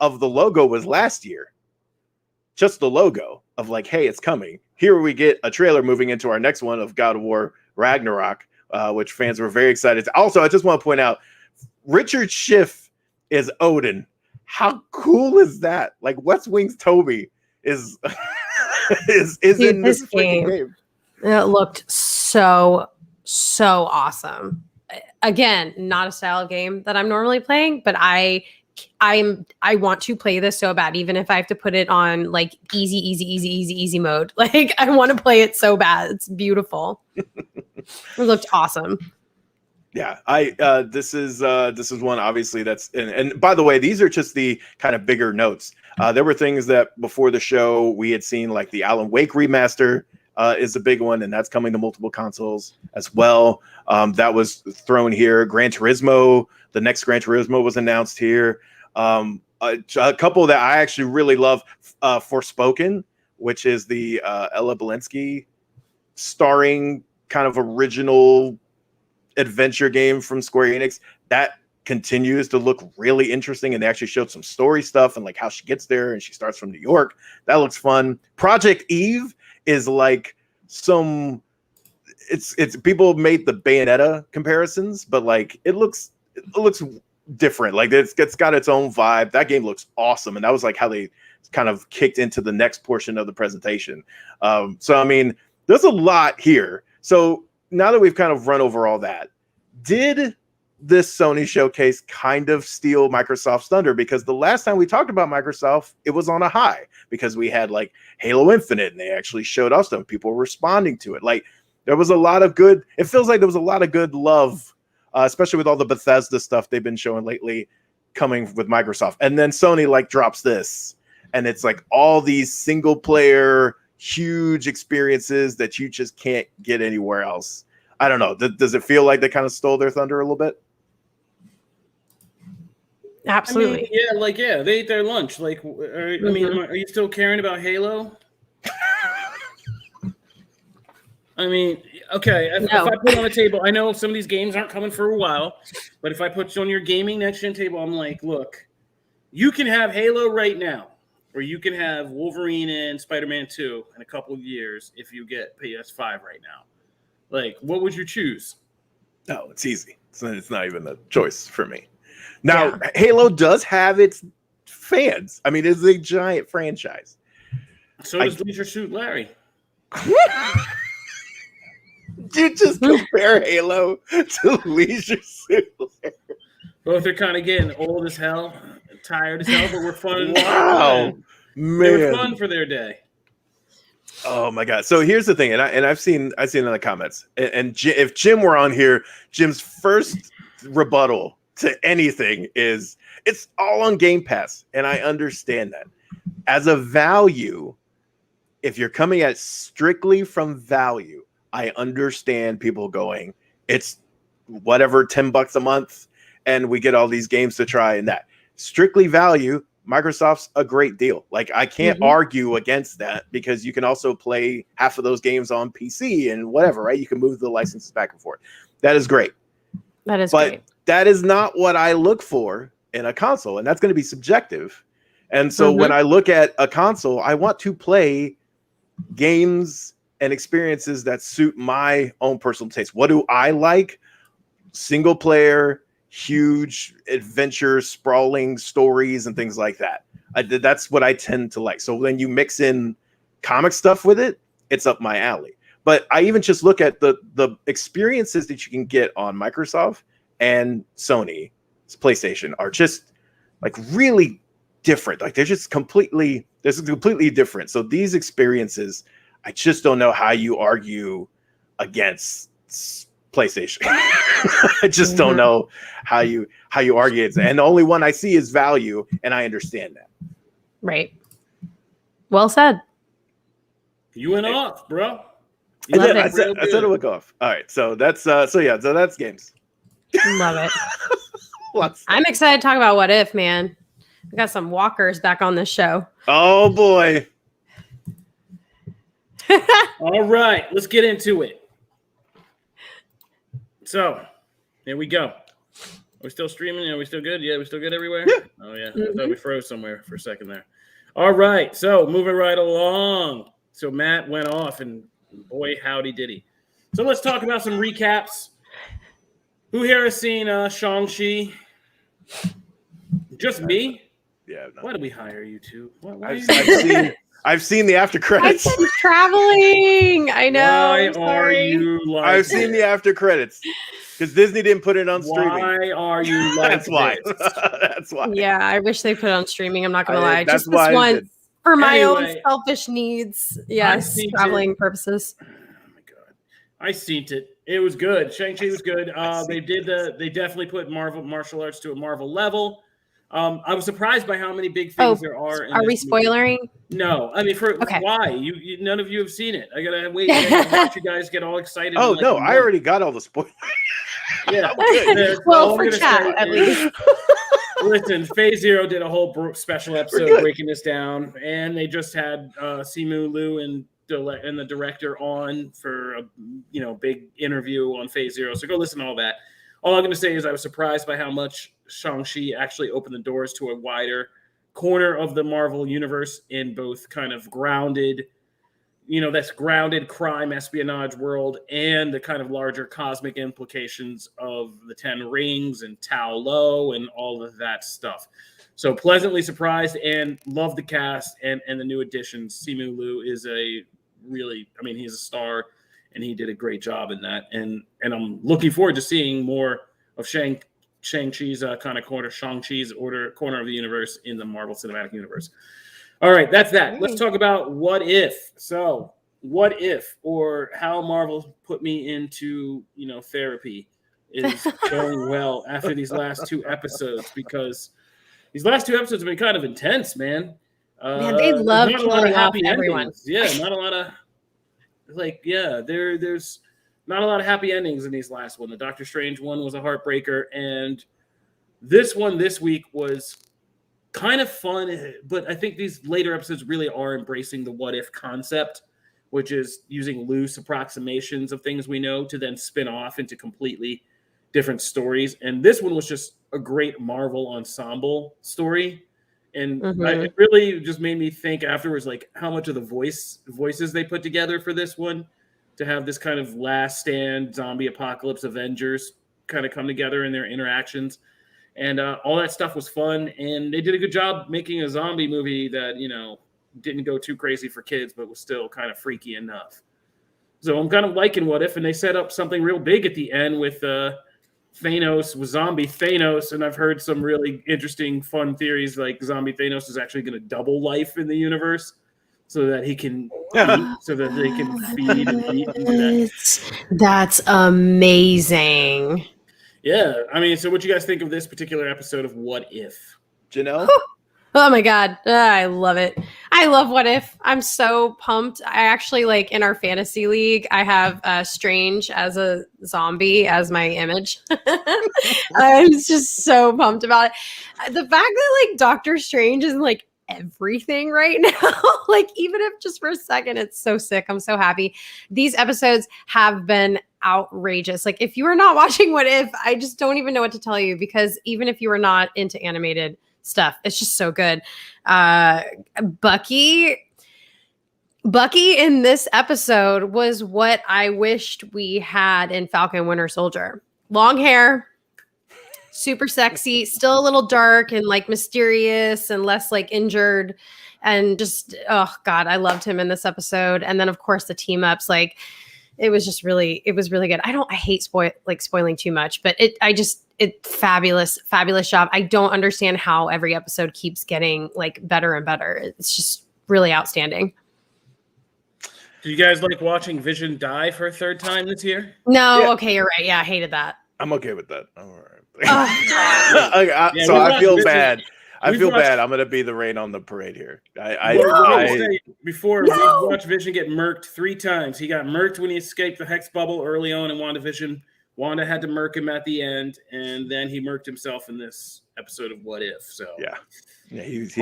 of the logo was last year. Just the logo of like, hey, it's coming. Here we get a trailer moving into our next one of God of War Ragnarok, which fans were very excited. Also, I just want to point out, Richard Schiff is Odin. How cool is that? Like, West Wing's Toby is Dude, in this game. It looked so awesome. Again, not a style of game that I'm normally playing, but I want to play this so bad, even if I have to put it on like easy mode. Like I want to play it so bad. It's beautiful. It looked awesome. Yeah, this is one obviously that's and by the way, these are just the kind of bigger notes. There were things that before the show we had seen, like the Alan Wake remaster is a big one, and that's coming to multiple consoles as well. That was thrown here. Gran Turismo, the next Gran Turismo was announced here. A couple that I actually really love, Forspoken, which is the Ella Balinski starring kind of original adventure game from Square Enix. That continues to look really interesting, and they actually showed some story stuff and like how she gets there, and she starts from New York. That looks fun. Project Eve is like it's people made the Bayonetta comparisons, but like it looks different. Like it's got its own vibe. That game looks awesome, and that was like how they kind of kicked into the next portion of the presentation. So I mean, there's a lot here. So now that we've kind of run over all that, did this Sony showcase kind of steal Microsoft's thunder? Because the last time we talked about Microsoft, it was on a high because we had like Halo Infinite, and they actually showed us stuff. People were responding to it. Like there was a lot of good. It feels like there was a lot of good love, especially with all the Bethesda stuff they've been showing lately, coming with Microsoft. And then Sony like drops this, and it's like all these single player huge experiences that you just can't get anywhere else. I don't know. Does it feel like they kind of stole their thunder a little bit? Absolutely. I mean, they ate their lunch. Like, I mean, are you still caring about Halo? I mean, okay, if I put on the table, I know some of these games aren't coming for a while, but if I put you on your gaming next-gen table, I'm like, look, you can have Halo right now, or you can have Wolverine and Spider-Man 2 in a couple of years if you get PS5 right now. Like, what would you choose? No, it's easy. It's not even a choice for me. Now, Halo does have its fans. I mean, it's a giant franchise. So does Leisure Suit Larry. You just compare Halo to Leisure Suit Larry. Both are kind of getting old as hell, tired as hell, but we're fun. Wow, man. They were fun for their day. Oh my god! So here's the thing, and I've seen in the comments, and if Jim were on here, Jim's first rebuttal to anything is it's all on Game Pass, and I understand that. As a value, if you're coming at strictly from value, I understand people going, it's whatever, $10 a month, and we get all these games to try, and that strictly value. Microsoft's a great deal. Like I can't argue against that, because you can also play half of those games on PC and whatever, right? You can move the licenses back and forth. That is great. That is great. that is not what I look for in a console, and that's going to be subjective. And so when I look at a console, I want to play games and experiences that suit my own personal taste. What do I like? Single player, huge adventure, sprawling stories and things like that. That's what I tend to like. So when you mix in comic stuff with it, it's up my alley. But I even just look at the experiences that you can get on Microsoft and Sony's PlayStation are just like really different. Like they're just completely different. So these experiences, I just don't know how you argue against PlayStation. I just don't know how you argue it. And the only one I see is value, and I understand that. Right. Well said. You went off, bro. I said it would go off. All right, so that's that's games. Love it. I'm excited to talk about What If, man. We got some walkers back on this show. Oh boy. All right, let's get into it. So, here we go. Are we still streaming? Are we still good? Yeah, we still good everywhere? Yeah. Oh, yeah. I thought we froze somewhere for a second there. All right, so moving right along. So Matt went off, and boy, howdy did he. So let's talk about some recaps. Who here has seen Shang-Chi? Just me? Yeah. No. Why did we hire you two? I've seen the after credits. I've been traveling. I know. Why are you like I've seen the after credits because Disney didn't put it on streaming. Why are you like That's why. this? That's why. Yeah, I wish they put it on streaming. I'm not gonna lie. That's Just why this I one did. for my own Anyway, selfish needs. Yes, seen traveling purposes. Oh my god, I seen it. It was good. Shang-Chi was good. They definitely put martial arts to a Marvel level. I was surprised by how many big things there are. Are we spoilering? No, I mean, Okay. why? You none of you have seen it. I gotta wait. I gotta watch you guys get all excited. Oh no, I already got all the spoilers. Yeah. Well, for chat at least. Listen, Phase Zero did a whole special episode breaking this down, and they just had Simu Liu and the director on for a big interview on Phase Zero. So go listen to all that. All I'm going to say is I was surprised by how much Shang-Chi actually opened the doors to a wider corner of the Marvel universe in both kind of grounded, that's grounded crime espionage world and the kind of larger cosmic implications of the Ten Rings and Tao Lo and all of that stuff. So pleasantly surprised and love the cast and the new additions. Simu Liu is he's a star and he did a great job in that. And I'm looking forward to seeing more of Shang-Chi's kind of corner of the universe in the Marvel Cinematic Universe. All right, that's that. Let's talk about What If. So, What If, or how Marvel put me into, therapy, is going well after these last two episodes, because these last two episodes have been kind of intense, man. Man, they love killing off everyone. Endings. Yeah, not a lot of there's not a lot of happy endings in these last one. The Doctor Strange one was a heartbreaker, and this one this week was kind of fun, but I think these later episodes really are embracing the what if concept, which is using loose approximations of things we know to then spin off into completely different stories. And this one was just a great Marvel ensemble story. And it really just made me think afterwards, like how much of the voices they put together for this one to have this kind of last stand zombie apocalypse Avengers kind of come together in their interactions. And all that stuff was fun. And they did a good job making a zombie movie that, didn't go too crazy for kids, but was still kind of freaky enough. So I'm kind of liking What If, and they set up something real big at the end with Thanos, with zombie Thanos. And I've heard some really interesting, fun theories, like zombie Thanos is actually going to double life in the universe so that he can eat, so that they can feed and eat and do that. That's amazing. Yeah. I mean, so what you guys think of this particular episode of What If? Janelle? Oh my God. I love it. I love What If. I'm so pumped. I actually, in our fantasy league, I have Strange as a zombie as my image. I'm just so pumped about it. The fact that Doctor Strange is in everything right now. Like, even if just for a second, it's so sick. I'm so happy. These episodes have been outrageous. Like, if you are not watching What If, I just don't even know what to tell you, because even if you are not into animated stuff, it's just so good. Bucky in this episode was what I wished we had in Falcon Winter Soldier. Long hair, super sexy, still a little dark and like mysterious and less like injured, and just, oh God, I loved him in this episode. And then of course the team ups, like it was really good. I hate spoiling too much, but it fabulous job. I don't understand how every episode keeps getting like better and better. It's just really outstanding. Do you guys like watching Vision die for a third time this year? No, Yeah. Okay, you're right. Yeah, I hated that. I'm okay with that. I'm all right. Oh. So I feel Vision. bad. I We've feel watched- bad. I'm gonna be the rain on the parade here. Before we watched Vision get murked 3 times. He got murked when he escaped the Hex bubble early on in WandaVision. Wanda had to murk him at the end, and then he murked himself in this episode of What If. So yeah, he dies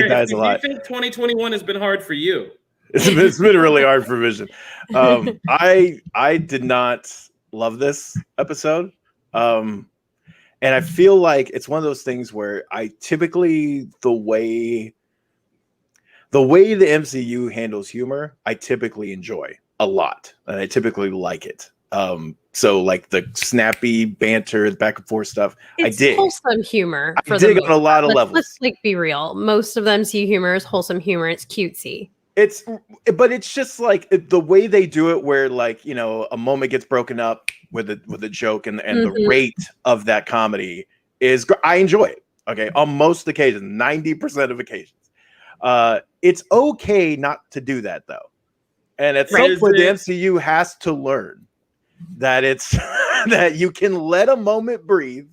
dies a lot. You think 2021 has been hard for you? It's been really hard for Vision. I did not love this episode. And I feel like it's one of those things where I typically, the way the MCU handles humor, I typically enjoy a lot, and I typically like it. So like the snappy banter, back and forth stuff, It's I dig. wholesome humor. I dig on a lot of levels. Let's like be real. Most of them see humor as wholesome humor. It's cutesy. But it's just like the way they do it, where like, you know, a moment gets broken up with a joke, and the rate of that comedy is, I enjoy it. Okay, on most occasions, 90% of occasions, it's okay not to do that though, and at some point the MCU has to learn that it's that you can let a moment breathe,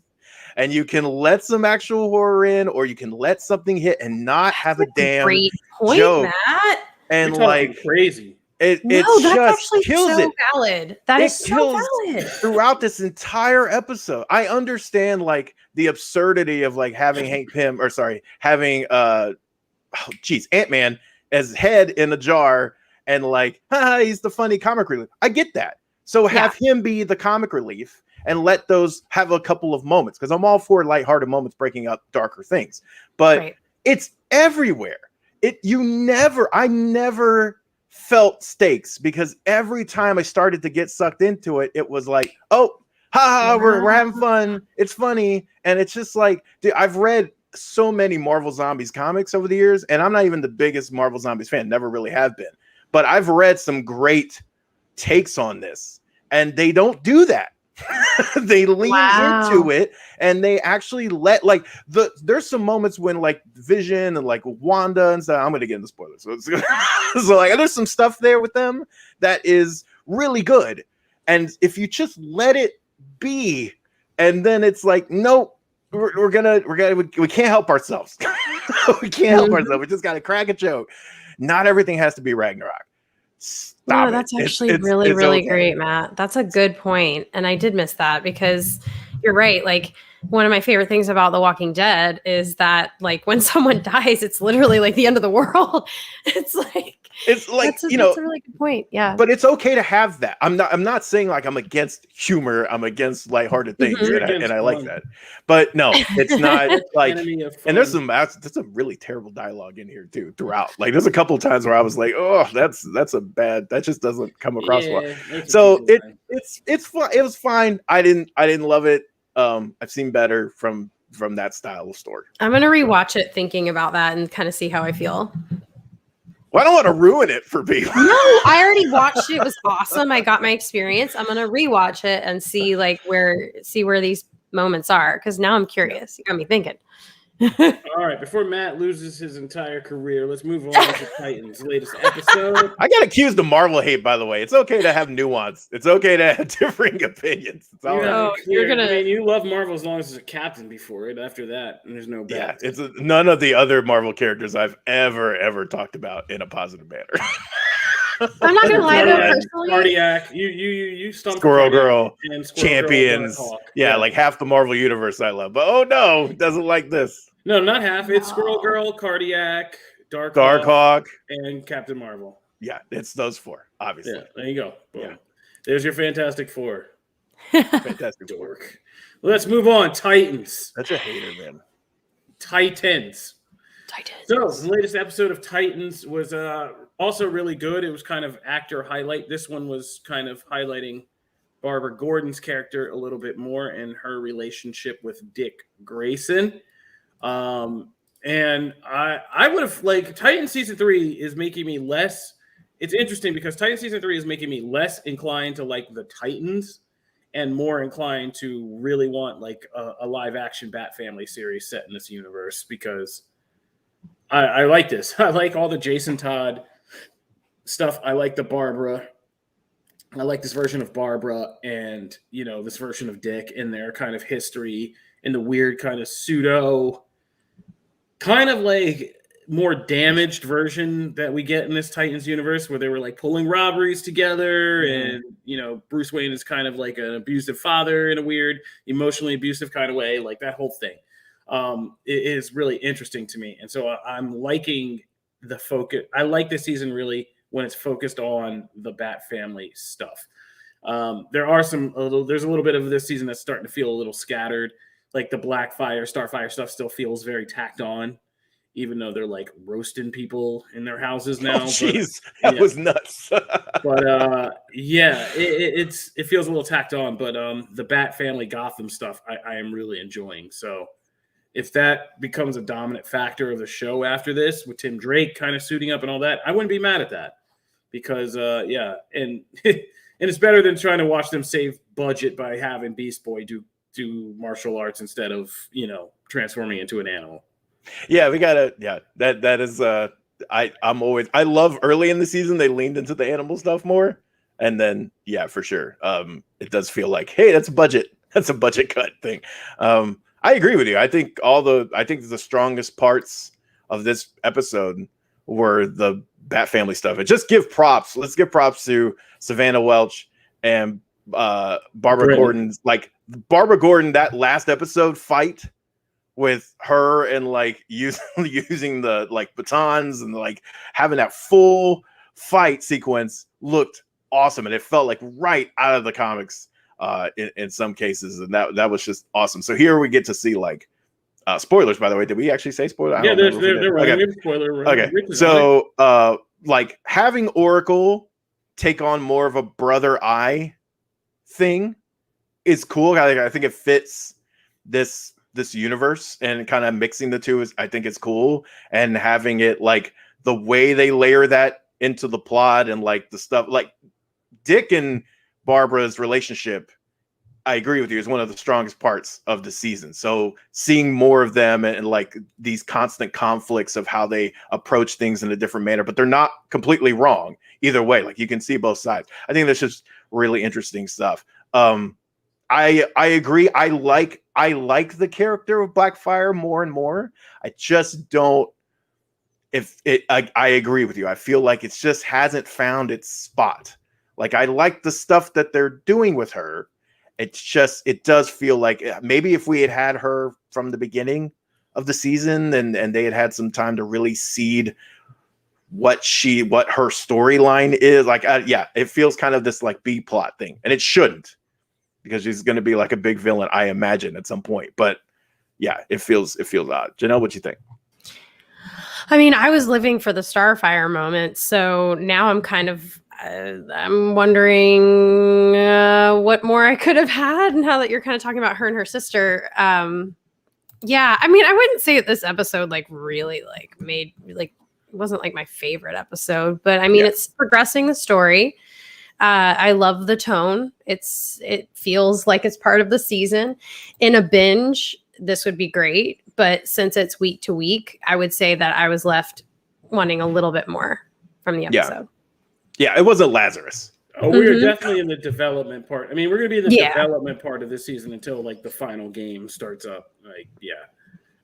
and you can let some actual horror in, or you can let something hit and not have a damn great point, joke. Matt. And You're like crazy. It That's just actually kills so it. valid. That is so valid. Throughout this entire episode. I understand like the absurdity of like having having Ant-Man as head in a jar, and like, he's the funny comic relief. I get that. So have him be the comic relief and let those have a couple of moments, because I'm all for lighthearted moments breaking up darker things. But it's everywhere. I never felt stakes, because every time I started to get sucked into it, it was like, we're having fun, it's funny. And it's just like, dude, I've read so many Marvel Zombies comics over the years, and I'm not even the biggest Marvel Zombies fan, never really have been, but I've read some great takes on this, and they don't do that. They lean into it, and they actually let like there's some moments when like Vision and like Wanda and stuff. I'm gonna get into spoilers, so like there's some stuff there with them that is really good, and if you just let it be, and then it's like, nope, we can't help ourselves. We can't help ourselves. We just gotta crack a joke. Not everything has to be Ragnarok. No, that's actually really great, Matt. That's a good point. And I did miss that, because you're right. Like, one of my favorite things about The Walking Dead is that like when someone dies, it's literally like the end of the world. It's like that's a really good point. Yeah. But it's okay to have that. I'm not saying like I'm against humor. I'm against lighthearted things, and I like that. But no, it's not like. And there's some really terrible dialogue in here too throughout. Like there's a couple of times where I was like, oh, that's a bad. That just doesn't come across well. So it's fun. It was fine. I didn't love it. I've seen better from that style of story. I'm gonna rewatch it thinking about that and kind of see how I feel. Well, I don't want to ruin it for people. No, I already watched it. It was awesome. I got my experience. I'm gonna rewatch it and see where these moments are, because now I'm curious. You got me thinking. All right, before Matt loses his entire career, let's move on to Titans' latest episode. I got accused of Marvel hate, by the way. It's okay to have nuance. It's okay to have differing opinions. It's all right. You love Marvel as long as there's a captain before it. After that, there's no bad. Yeah, it's none of the other Marvel characters I've ever talked about in a positive manner. I'm not gonna lie though, personally. Cardiac, you stumped Squirrel Girl, and Squirrel Champions. Girl yeah, like half the Marvel universe I love. But oh no, it doesn't like this. No, not half. It's Squirrel Girl, Cardiac, Dark Darkhawk. and Captain Marvel. Yeah, it's those four, obviously. Yeah, there you go. Boom. Yeah. There's your Fantastic Four. Fantastic. Dork. Let's move on. Titans. Such a hater, man. Titans. Titans. So the latest episode of Titans was also really good. It was kind of actor highlight. This one was kind of highlighting Barbara Gordon's character a little bit more and her relationship with Dick Grayson. And I would have like Titans season 3 is making me less. It's interesting because Titans season 3 is making me less inclined to like the Titans and more inclined to really want like a live action Bat Family series set in this universe because I like this. I like all the Jason Todd stuff. I like the Barbara. I like this version of Barbara and, you know, this version of Dick and their kind of history and the weird kind of pseudo, kind of like more damaged version that we get in this Titans universe where they were like pulling robberies together and, you know, Bruce Wayne is kind of like an abusive father in a weird, emotionally abusive kind of way, like that whole thing. It is really interesting to me. And so I'm liking the focus. I like this season really when it's focused on the Bat Family stuff. There's a little bit of this season that's starting to feel a little scattered. Like the Blackfire, Starfire stuff still feels very tacked on, even though they're like roasting people in their houses now. Jeez, that was nuts. But yeah, it feels a little tacked on. But the Bat Family Gotham stuff, I am really enjoying. So if that becomes a dominant factor of the show after this, with Tim Drake kind of suiting up and all that, I wouldn't be mad at that because yeah, and and it's better than trying to watch them save budget by having Beast Boy do martial arts instead of, you know, transforming into an animal. Yeah, we gotta. Yeah, that is. I love early in the season they leaned into the animal stuff more, and then yeah, for sure. It does feel like, hey, that's a budget cut thing. I agree with you. I think the strongest parts of this episode were the Bat Family stuff. And just give props. Let's give props to Savannah Welch and Barbara Gordon. Like Barbara Gordon, that last episode fight with her and like using the like batons and like having that full fight sequence looked awesome, and it felt like right out of the comics in some cases, and that was just awesome. So here we get to see like spoilers. By the way, did we actually say spoiler? Yeah, they're running a spoiler. Okay, so like having Oracle take on more of a brother eye thing is cool. I think it fits this universe, and kind of mixing the two I think it's cool, and having it like the way they layer that into the plot and like the stuff like Dick and Barbara's relationship, I agree with you, is one of the strongest parts of the season. So seeing more of them and like these constant conflicts of how they approach things in a different manner, but they're not completely wrong either way. Like you can see both sides. I think that's just really interesting stuff. I agree. I like the character of Blackfire more and more. I just don't. I agree with you. I feel like it just hasn't found its spot. Like I like the stuff that they're doing with her. It does feel like maybe if we had her from the beginning of the season and they had some time to really seed what her storyline is like. Yeah, it feels kind of this like B plot thing, and it shouldn't, because she's going to be like a big villain, I imagine, at some point. But yeah, it feels odd. Janelle, what you think? I mean, I was living for the Starfire moment, so now I'm kind of I'm wondering what more I could have had. Now that you're kind of talking about her and her sister, yeah, I mean, I wouldn't say that this episode like really like made like it wasn't like my favorite episode, but I mean, it's progressing the story. I love the tone. It feels like it's part of the season. In a binge, this would be great, but since it's week to week, I would say that I was left wanting a little bit more from the episode. Yeah, it wasn't Lazarus. Oh, we are definitely in the development part. I mean, we're going to be in the development part of this season until like the final game starts up. Like, yeah.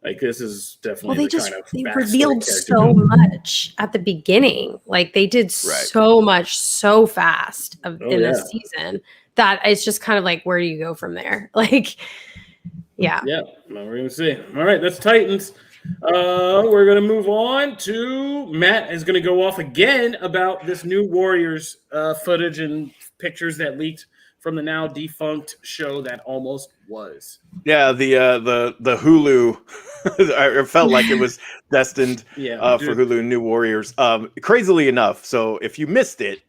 Like this is definitely they revealed so much at the beginning. Like they did so much so fast in this season that it's just kind of like, where do you go from there? Like, Yeah. Yeah, well, we're gonna see. All right, that's Titans. We're gonna move on to Matt is gonna go off again about this new Warriors footage and pictures that leaked from the now defunct show that almost was. Yeah, the Hulu. I felt like it was destined Yeah, for Hulu New Warriors. Crazily enough, so if you missed it,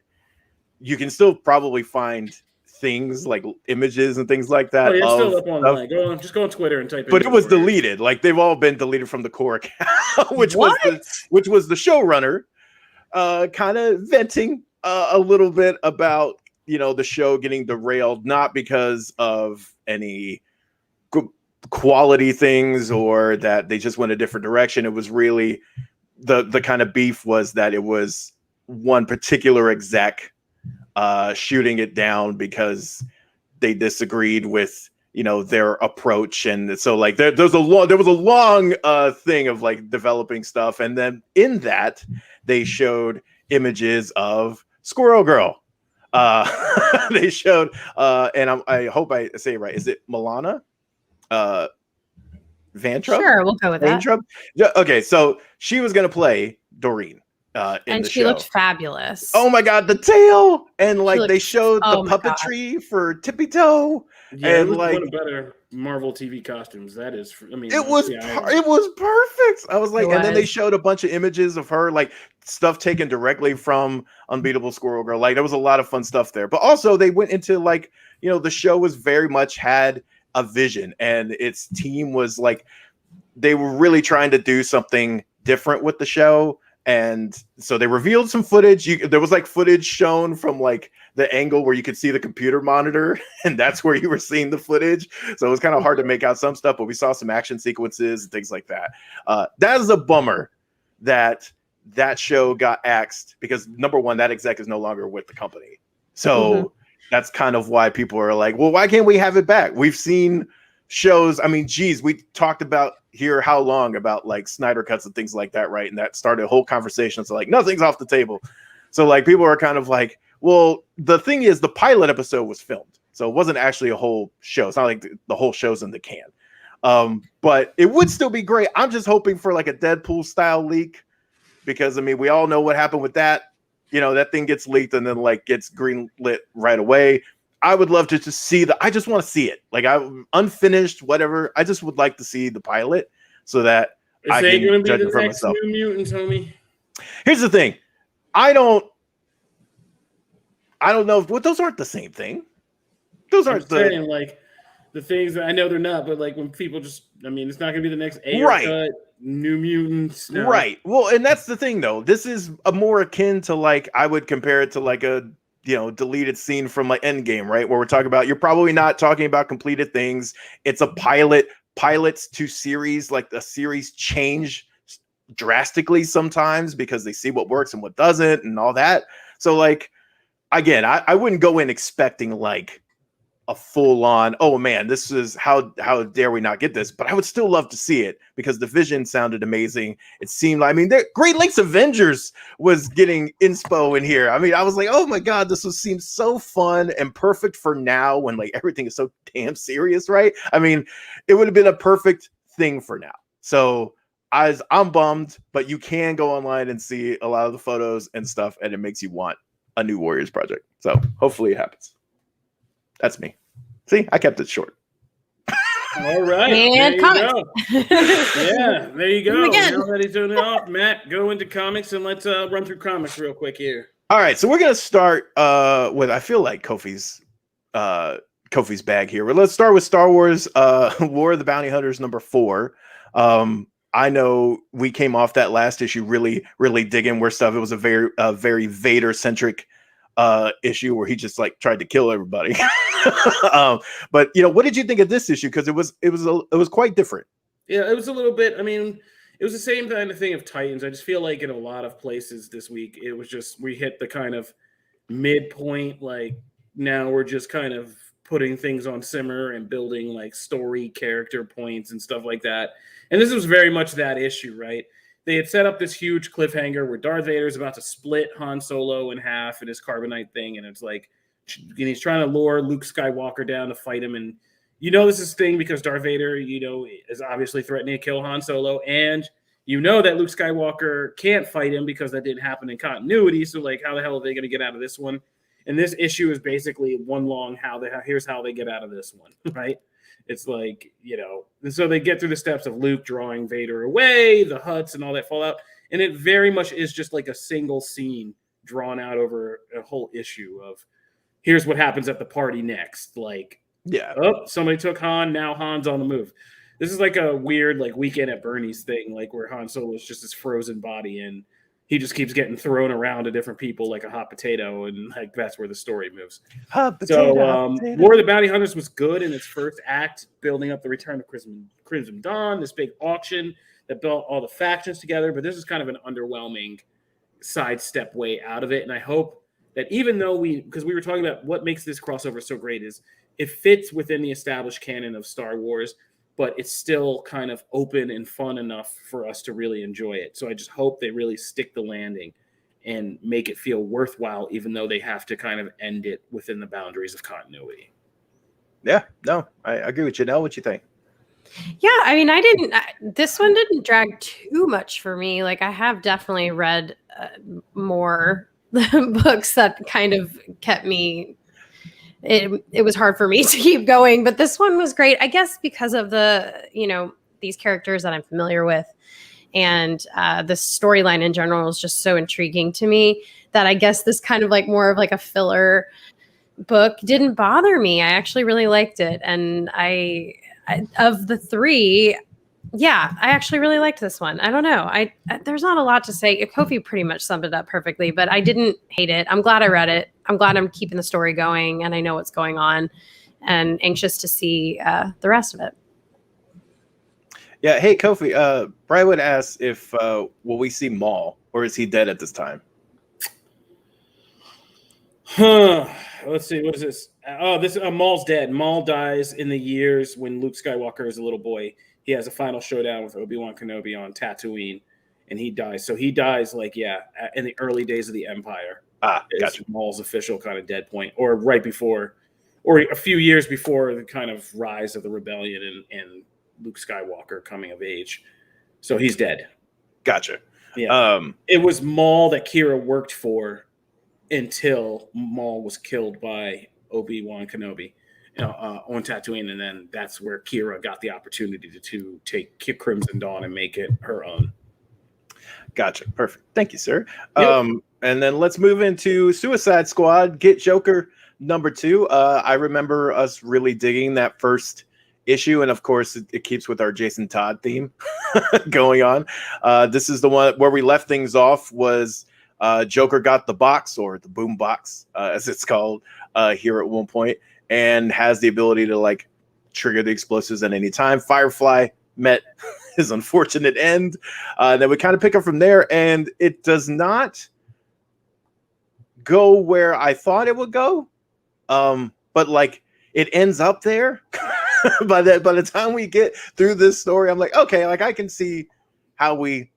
you can still probably find things like images and things like that Oh, yeah, it's of still up stuff, online. Just go on Twitter and type in. but it New was Warriors. deleted. Like they've all been deleted from the core account, which What? was the showrunner, kind of venting a little bit about the show getting derailed, not because of any quality things or that they just went a different direction. It was really the kind of beef was that it was one particular exec shooting it down because they disagreed with their approach, and so like there was a long thing of like developing stuff, and then in that they showed images of Squirrel Girl. They showed and I hope I say it right. Is it Milana Vantrub? Sure, we'll go with that. Yeah, okay, so she was going to play Doreen in And the she show. looked fabulous. Oh my god, the tail! And like looked- they showed oh the my puppetry for Tippy Toe. Yeah, it And was like one of the better Marvel TV costumes. That is, I mean, it was perfect. I was like, and then they showed a bunch of images of her, like stuff taken directly from Unbeatable Squirrel Girl. Like there was a lot of fun stuff there. But also they went into like, the show was very much had a vision, and its team was like they were really trying to do something different with the show. And so they revealed some footage. There was like footage shown from like the angle where you could see the computer monitor, and that's where you were seeing the footage. So it was kind of hard to make out some stuff, but we saw some action sequences and things like that. That is a bummer that show got axed because number one, that exec is no longer with the company. So that's kind of why people are like, well, why can't we have it back? We've seen shows. I mean, geez, we talked about here how long about like Snyder cuts and things like that, right? And that started a whole conversation. So like nothing's off the table. So like people are kind of like, well, the thing is the pilot episode was filmed, so it wasn't actually a whole show. It's not like the whole show's in the can. But it would still be great. I'm just hoping for like a Deadpool style leak, because I mean we all know what happened with that. That thing gets leaked and then like gets green lit right away. I would love to just see I just want to see it. Like unfinished, whatever. I just would like to see the pilot so that I can going to judge be it the for next myself. New Mutant, Tommy? Here's the thing. I don't know. Those aren't the same thing. Those aren't saying, like the things that I know they're not, but like when people just, I mean, it's not going to be the next Right. cut New Mutants. No. Right. Well, and that's the thing though. This is a more akin to like I would compare it to like a deleted scene from like Endgame, right? Where we're talking about, you're probably not talking about completed things. It's a pilots to series, like the series change drastically sometimes because they see what works and what doesn't and all that. So like, again, I wouldn't go in expecting like a full on, oh man, this is how dare we not get this, but I would still love to see it because the vision sounded amazing. It seemed like, I mean, Great Lakes Avengers was getting inspo in here. I mean, I was like, oh my god, this seems so fun and perfect for now when like everything is so damn serious, right? I mean, it would have been a perfect thing for now. So I'm bummed, but you can go online and see a lot of the photos and stuff, and it makes you want a new Warriors project. So hopefully it happens. That's me. See, I kept it short. All right. And there comics. you go. Yeah, there you go. Again. Now that he's doing it off, Matt, go into comics and let's run through comics real quick here. All right, so we're gonna start with I feel like Kofi's bag here. But let's start with Star Wars War of the Bounty Hunters #4. I know we came off that last issue really digging where stuff. It was a very Vader centric issue where he just like tried to kill everybody. But what did you think of this issue? Because it was quite different. Yeah, it was a little bit. I mean, it was the same kind of thing of Titans. I just feel like in a lot of places this week, it was just we hit the kind of midpoint. Like now we're just kind of putting things on simmer and building like story character points and stuff like that. And this was very much that issue, right? They had set up this huge cliffhanger where Darth Vader is about to split Han Solo in half in his carbonite thing, and it's like, and he's trying to lure Luke Skywalker down to fight him, and you know this is Sting because Darth Vader, is obviously threatening to kill Han Solo, and you know that Luke Skywalker can't fight him because that didn't happen in continuity. So, like, how the hell are they going to get out of this one? And this issue is basically one long here's how they get out of this one, right? It's like, and so they get through the steps of Luke drawing Vader away, the Hutts and all that fallout. And it very much is just like a single scene drawn out over a whole issue of here's what happens at the party next. Like, somebody took Han, now Han's on the move. This is like a weird, like, Weekend at Bernie's thing, like where Han Solo is just this frozen body and he just keeps getting thrown around to different people like a hot potato, and like that's where the story moves. War of the Bounty Hunters was good in its first act, building up the return of Crimson Dawn, this big auction that built all the factions together. But this is kind of an underwhelming sidestep way out of it. And I hope that even though because we were talking about what makes this crossover so great is it fits within the established canon of Star Wars, but it's still kind of open and fun enough for us to really enjoy it. So I just hope they really stick the landing and make it feel worthwhile, even though they have to kind of end it within the boundaries of continuity. Yeah, no, I agree with you. Nell, what you think? Yeah, I mean, this one didn't drag too much for me. Like, I have definitely read more books that kind of kept me. It was hard for me to keep going, but this one was great, I guess, because of these characters that I'm familiar with, and the storyline in general is just so intriguing to me that I guess this kind of like more of like a filler book didn't bother me. I actually really liked it, and I of the three, I actually really liked this one. I don't know. There's not a lot to say. Kofi pretty much summed it up perfectly, but I didn't hate it. I'm glad I read it. I'm glad I'm keeping the story going and I know what's going on, and anxious to see the rest of it. Yeah. Hey, Kofi, Brian would ask if will we see Maul, or is he dead at this time? Let's see. What is this? Maul's dead. Maul dies in the years when Luke Skywalker is a little boy. He has a final showdown with Obi-Wan Kenobi on Tatooine, and he dies. So he dies in the early days of the Empire. Gotcha. Maul's official kind of dead point, or right before, or a few years before the kind of rise of the rebellion and Luke Skywalker coming of age. So he's dead. Gotcha. Yeah. It was Maul that Kira worked for until Maul was killed by Obi-Wan Kenobi on Tatooine, and then that's where Kira got the opportunity to take Crimson Dawn and make it her own. Gotcha. Perfect. Thank you, sir. Yep. And then let's move into Suicide Squad, Get Joker #2. I remember us really digging that first issue, and of course it keeps with our Jason Todd theme going on. This is the one where we left things off was Joker got the box, or the boom box, as it's called here at one point, and has the ability to like trigger the explosives at any time. Firefly met his unfortunate end. Then we kind of pick up from there, and it does not go where I thought it would go. But like it ends up there. by the time we get through this story, I'm like, okay, like I can see how we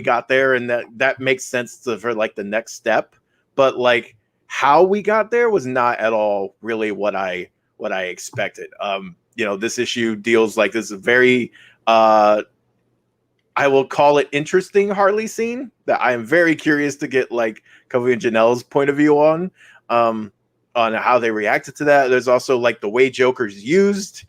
got there, and that makes sense for like the next step. But like how we got there was not at all really what I expected. This issue deals like this very I will call it interesting Harley scene that I am very curious to get like Kofi and Janelle's point of view on how they reacted to that. There's also like the way Joker's used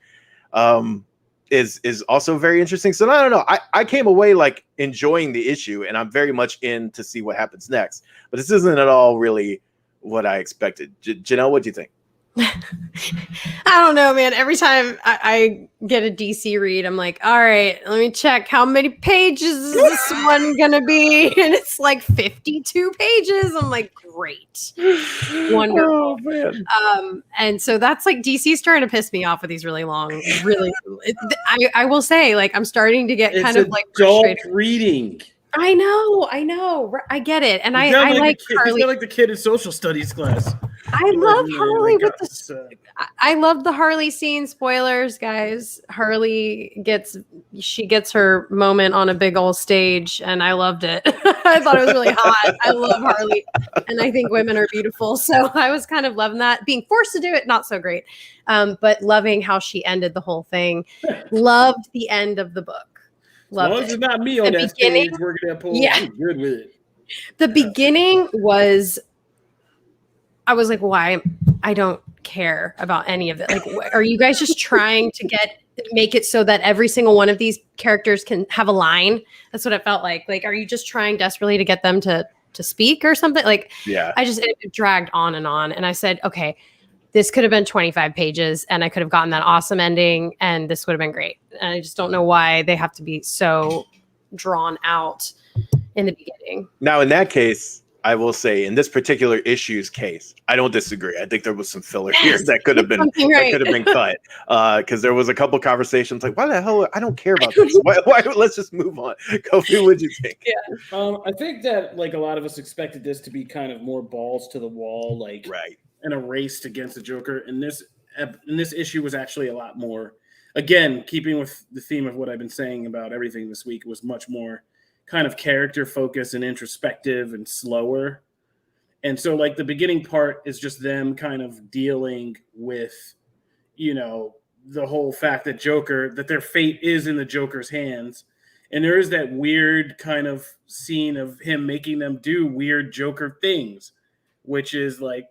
is also very interesting. So I don't know. I came away like enjoying the issue, and I'm very much in to see what happens next. But this isn't at all really what I expected. Janelle, what do you think? I don't know, man. Every time I get a DC read, I'm like, all right, let me check how many pages is this one gonna be, and it's like 52 pages. I'm like, great, wonderful. Oh, man. And so that's like DC's trying to piss me off with these really long, I will say, like, I'm starting to get kind of like adult reading. I know, I get it, and I like Harley. He's got like the kid in social studies class. I love Man, Harley with the. guts, I love the Harley scene. Spoilers, guys. Harley gets her moment on a big old stage, and I loved it. I thought it was really hot. I love Harley, and I think women are beautiful. So I was kind of loving that. Being forced to do it, not so great, but loving how she ended the whole thing. Loved the end of the book. as long Loved as it. it's not me on The that beginning- stage working that pole, Yeah. I'm good with it. The beginning was. I was like, why? I don't care about any of it. Like, are you guys just trying to make it so that every single one of these characters can have a line? That's what it felt like. Like, are you just trying desperately to get them to speak or something? Like, Yeah. it dragged on. And I said, okay, this could have been 25 pages and I could have gotten that awesome ending and this would have been great. And I just don't know why they have to be so drawn out in the beginning. Now, in that case, I will say, in this particular issue's case, I don't disagree. I think there was some filler here that could have been cut because there was a couple conversations like, "Why the hell? I don't care about this. Why? Let's just move on." Kofi, what'd you think? Yeah, I think that like a lot of us expected this to be kind of more balls to the wall, like Right. and a race against the Joker. And this issue was actually a lot more. Again, keeping with the theme of what I've been saying about everything this week, was much more kind of character focused and introspective and slower. And so like the beginning part is just them kind of dealing with, the whole fact that their fate is in the Joker's hands. And there is that weird kind of scene of him making them do weird Joker things, which is like,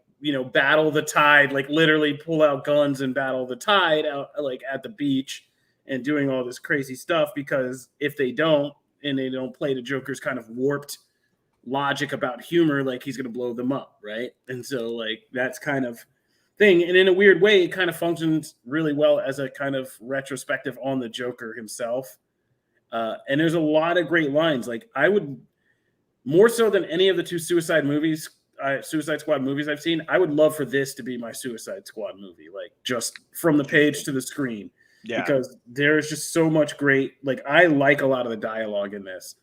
battle the tide, like literally pull out guns and battle the tide out like at the beach and doing all this crazy stuff, because if they don't, and they don't play the Joker's kind of warped logic about humor, like he's going to blow them up, right? And so like that's kind of thing. And in a weird way, it kind of functions really well as a kind of retrospective on the Joker himself. And there's a lot of great lines. Like I would, more so than any of the two Suicide Squad movies I've seen, I would love for this to be my Suicide Squad movie, like just from the page to the screen. Yeah. Because there's just so much great, like I like a lot of the dialogue in this,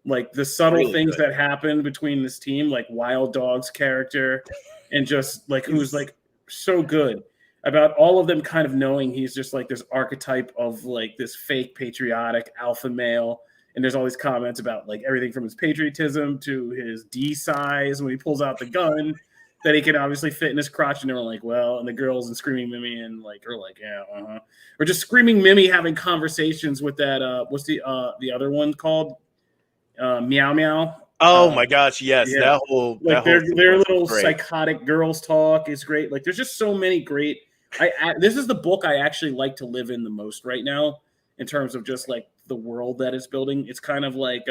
like the subtle Really things good. that happen between this team, like Wild Dog's character, and just like who's like so good about all of them kind of knowing he's just like this archetype of like this fake patriotic alpha male. And there's all these comments about like everything from his patriotism to his D size when he pulls out the gun that he can obviously fit in his crotch. And they're like, well, and the girls and Screaming Mimi and like are like, yeah, or just Screaming Mimi having conversations with that. What's the other one called? Meow Meow. Oh my gosh, yes. Yeah. That whole Their little great. psychotic girls talk is great. Like there's just so many great. This is the book I actually like to live in the most right now in terms of just like the world that it's building. It's kind of like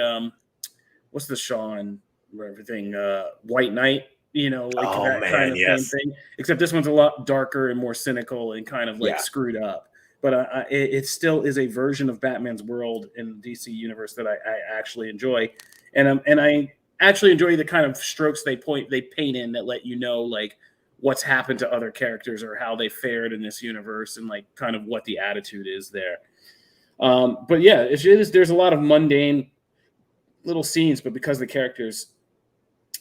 what's the Sean everything White Knight, like that kind of same thing. Except this one's a lot darker and more cynical and kind of like screwed up. But it still is a version of Batman's world in the DC universe that I actually enjoy, and I actually enjoy the kind of strokes they paint in that let you know like what's happened to other characters or how they fared in this universe and like kind of what the attitude is there. But yeah, it is. There's a lot of mundane little scenes, but because the characters,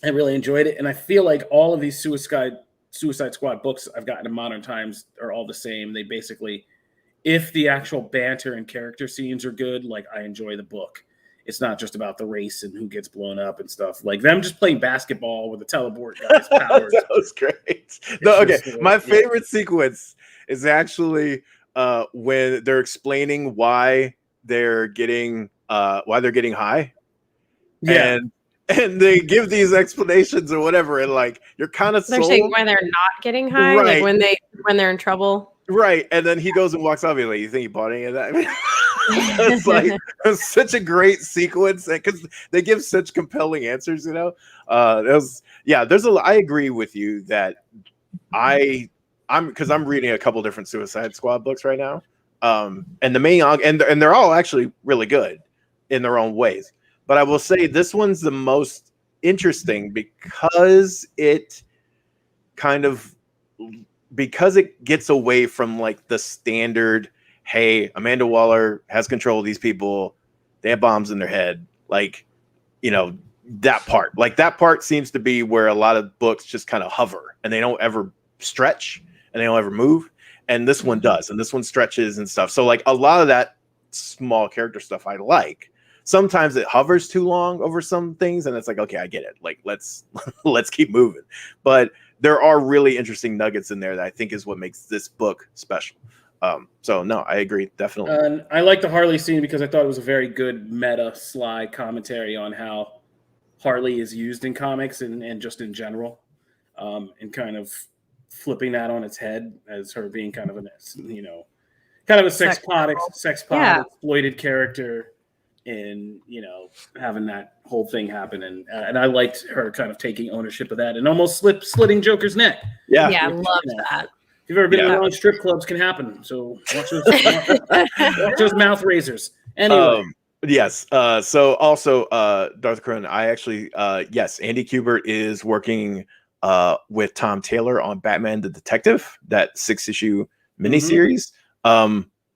I really enjoyed it, and I feel like all of these Suicide Squad books I've gotten in modern times are all the same. They basically, if the actual banter and character scenes are good, like I enjoy the book. It's not just about the race and who gets blown up and stuff. Like them just playing basketball with the teleport guy's powers. That was great. No, okay. My favorite sequence is actually when they're explaining why they're getting high. Yeah. And they give these explanations or whatever, and like you're kind of they're saying why they're not getting high, right. Like when they're in trouble. Right. And then he goes and walks off. He's like, you think he bought any of that? It's like it's such a great sequence because they give such compelling answers, I agree with you that I'm reading a couple different Suicide Squad books right now. And the main and they're all actually really good in their own ways. But I will say this one's the most interesting because it gets away from like the standard, hey, Amanda Waller has control of these people. They have bombs in their head. Like, that part. Like that part seems to be where a lot of books just kind of hover and they don't ever stretch and they don't ever move. And this one does, and this one stretches and stuff. So like a lot of that small character stuff I like. Sometimes it hovers too long over some things, and it's like, okay, I get it. Like let's keep moving. But there are really interesting nuggets in there that I think is what makes this book special. So no, I agree, definitely. I like the Harley scene because I thought it was a very good meta sly commentary on how Harley is used in comics and just in general, and kind of flipping that on its head as her being kind of a sex pod exploited character, and having that whole thing happen, and I liked her kind of taking ownership of that and almost slitting Joker's neck. Yeah, I love that. If you've ever been in strip clubs, can happen. So watch those mouth razors. Anyway. Yes. So also, Darth Cronin, I actually, yes, Andy Kubert is working with Tom Taylor on Batman the Detective, that 6-issue miniseries.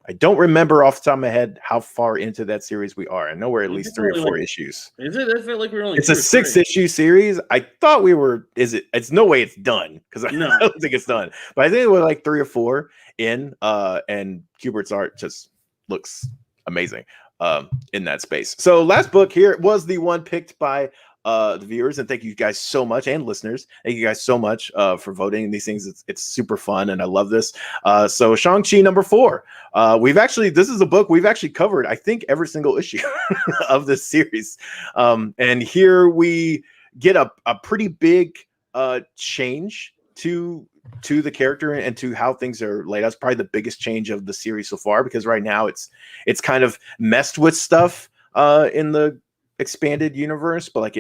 I don't remember off the top of my head how far into that series we are. I know we're at least 3 or 4 issues. Is it? I feel like we're only. It's a 6-issue series. I thought we were. Is it? It's no way it's done because I don't think it's done. But I think we're like 3 or 4 in. And Kubert's art just looks amazing in that space. So last book here was the one picked by the viewers, and thank you guys so much, and listeners, thank you guys so much for voting these things. It's super fun, and I love this. So Shang-Chi number 4. This is a book we've actually covered, I think, every single issue of this series. And here we get a pretty big change to the character and to how things are laid out. It's probably the biggest change of the series so far, because right now it's kind of messed with stuff in the expanded universe, but like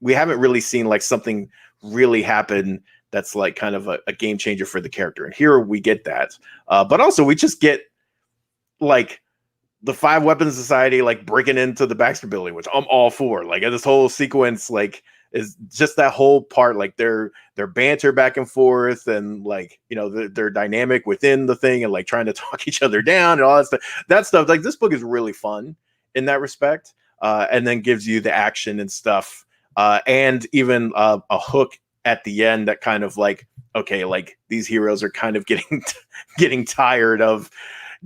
we haven't really seen like something really happen that's like kind of a game changer for the character. And here we get that. But also we just get like the 5 Weapons Society like breaking into the Baxter Building, which I'm all for. Like this whole sequence like is just that whole part, like their banter back and forth, and like their dynamic within the thing, and like trying to talk each other down and all that stuff. That stuff, like this book is really fun in that respect. And then gives you the action and stuff, and even a hook at the end that kind of like, okay, like these heroes are kind of getting tired of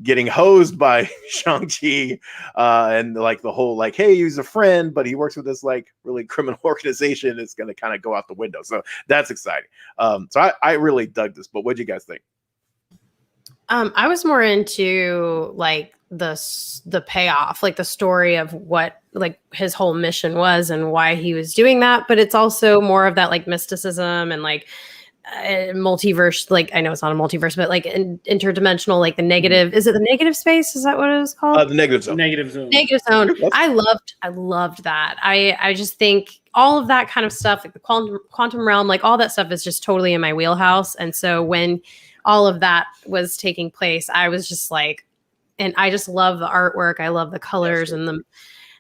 getting hosed by Shang-Chi, and like the whole like, hey, he's a friend, but he works with this like really criminal organization. It's going to kind of go out the window. So that's exciting. So I really dug this. But what do you guys think? I was more into like the payoff, like the story of what like his whole mission was and why he was doing that. But it's also more of that like mysticism and like multiverse. Like I know it's not a multiverse, but like interdimensional, like the negative. Is it the negative space? Is that what it was called? The negative zone. Negative zone. Negative zone. I loved that. I just think all of that kind of stuff, like the quantum realm, like all that stuff is just totally in my wheelhouse. And so when all of that was taking place, I was just like, and I just love the artwork. I love the colors and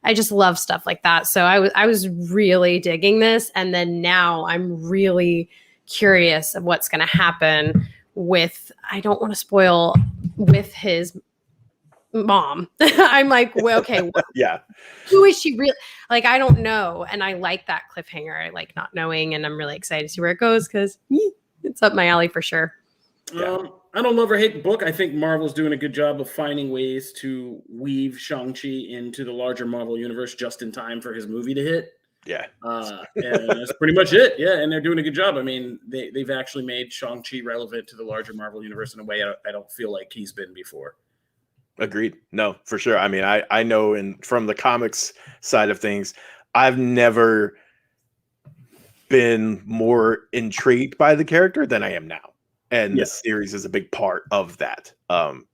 I just love stuff like that. So I was really digging this. And then now I'm really curious of what's going to happen with, I don't want to spoil, with his mom. I'm like, well, okay. Yeah. Who is she really? Like, I don't know. And I like that cliffhanger. I like not knowing. And I'm really excited to see where it goes because it's up my alley for sure. I don't love or hate the book. I think Marvel's doing a good job of finding ways to weave Shang-Chi into the larger Marvel universe just in time for his movie to hit. Yeah. And that's pretty much it. Yeah, and they're doing a good job. I mean, they've actually made Shang-Chi relevant to the larger Marvel universe in a way I don't feel like he's been before. Agreed. No, for sure. I mean, I know from the comics side of things, I've never been more intrigued by the character than I am now. And this series is a big part of that,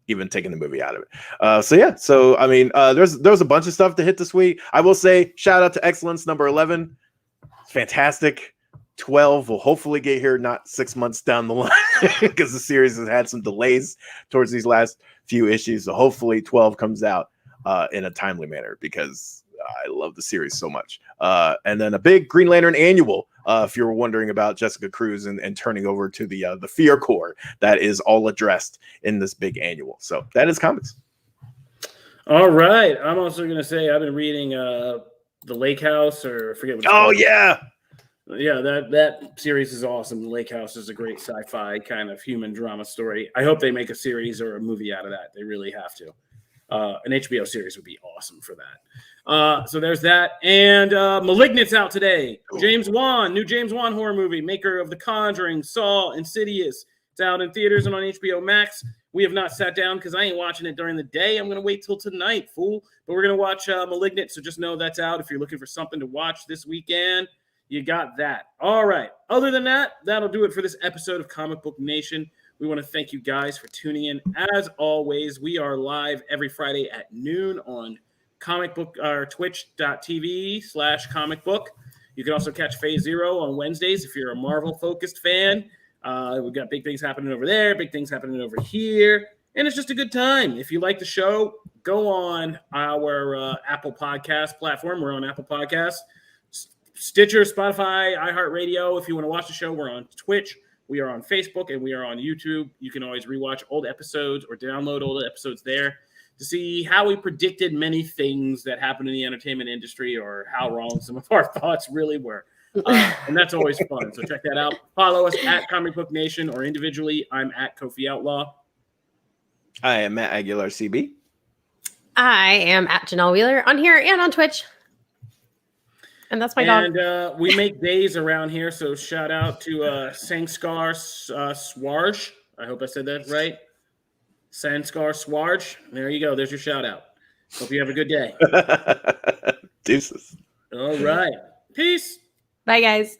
even taking the movie out of it. So I mean, there's a bunch of stuff to hit this week. I will say, shout out to Excellence number 11. Fantastic. 12 will hopefully get here not 6 months down the line because the series has had some delays towards these last few issues. So hopefully 12 comes out in a timely manner because I love the series so much. And then a big Green Lantern annual. If you were wondering about Jessica Cruz and turning over to the Fear Corps, that is all addressed in this big annual. So that is comics. All right. I'm also going to say I've been reading the Lake House, or I forget what it's Oh called. yeah. Yeah, that series is awesome. The Lake House is a great sci-fi kind of human drama story. I hope they make a series or a movie out of that. They really have to. An HBO series would be awesome for that. So there's that. And Malignant's out today. James Wan, new James Wan horror movie, maker of The Conjuring, Saw, Insidious. It's out in theaters and on HBO Max. We have not sat down because I ain't watching it during the day. I'm going to wait till tonight, fool. But we're going to watch Malignant, so just know that's out. If you're looking for something to watch this weekend, you got that. All right. Other than that, that'll do it for this episode of Comic Book Nation. We want to thank you guys for tuning in. As always, we are live every Friday at noon on twitch.tv/comicbook. You can also catch Phase Zero on Wednesdays if you're a Marvel-focused fan. We've got big things happening over there, big things happening over here, and it's just a good time. If you like the show, go on our Apple Podcast platform. We're on Apple Podcasts, Stitcher, Spotify, iHeartRadio. If you want to watch the show, we're on Twitch. We are on Facebook, and we are on YouTube. You can always rewatch old episodes or download old episodes there to see how we predicted many things that happened in the entertainment industry or how wrong some of our thoughts really were. And that's always fun. So check that out. Follow us at Comic Book Nation or individually. I'm at Kofi Outlaw. I am Matt Aguilar CB. I am at Janelle Wheeler on here and on Twitch. And that's my dog. And we make days around here, so shout out to Sanskar Swarj. I hope I said that right. Sanskar Swarj. There you go. There's your shout out. Hope you have a good day. Deuces. All right. Peace. Bye, guys.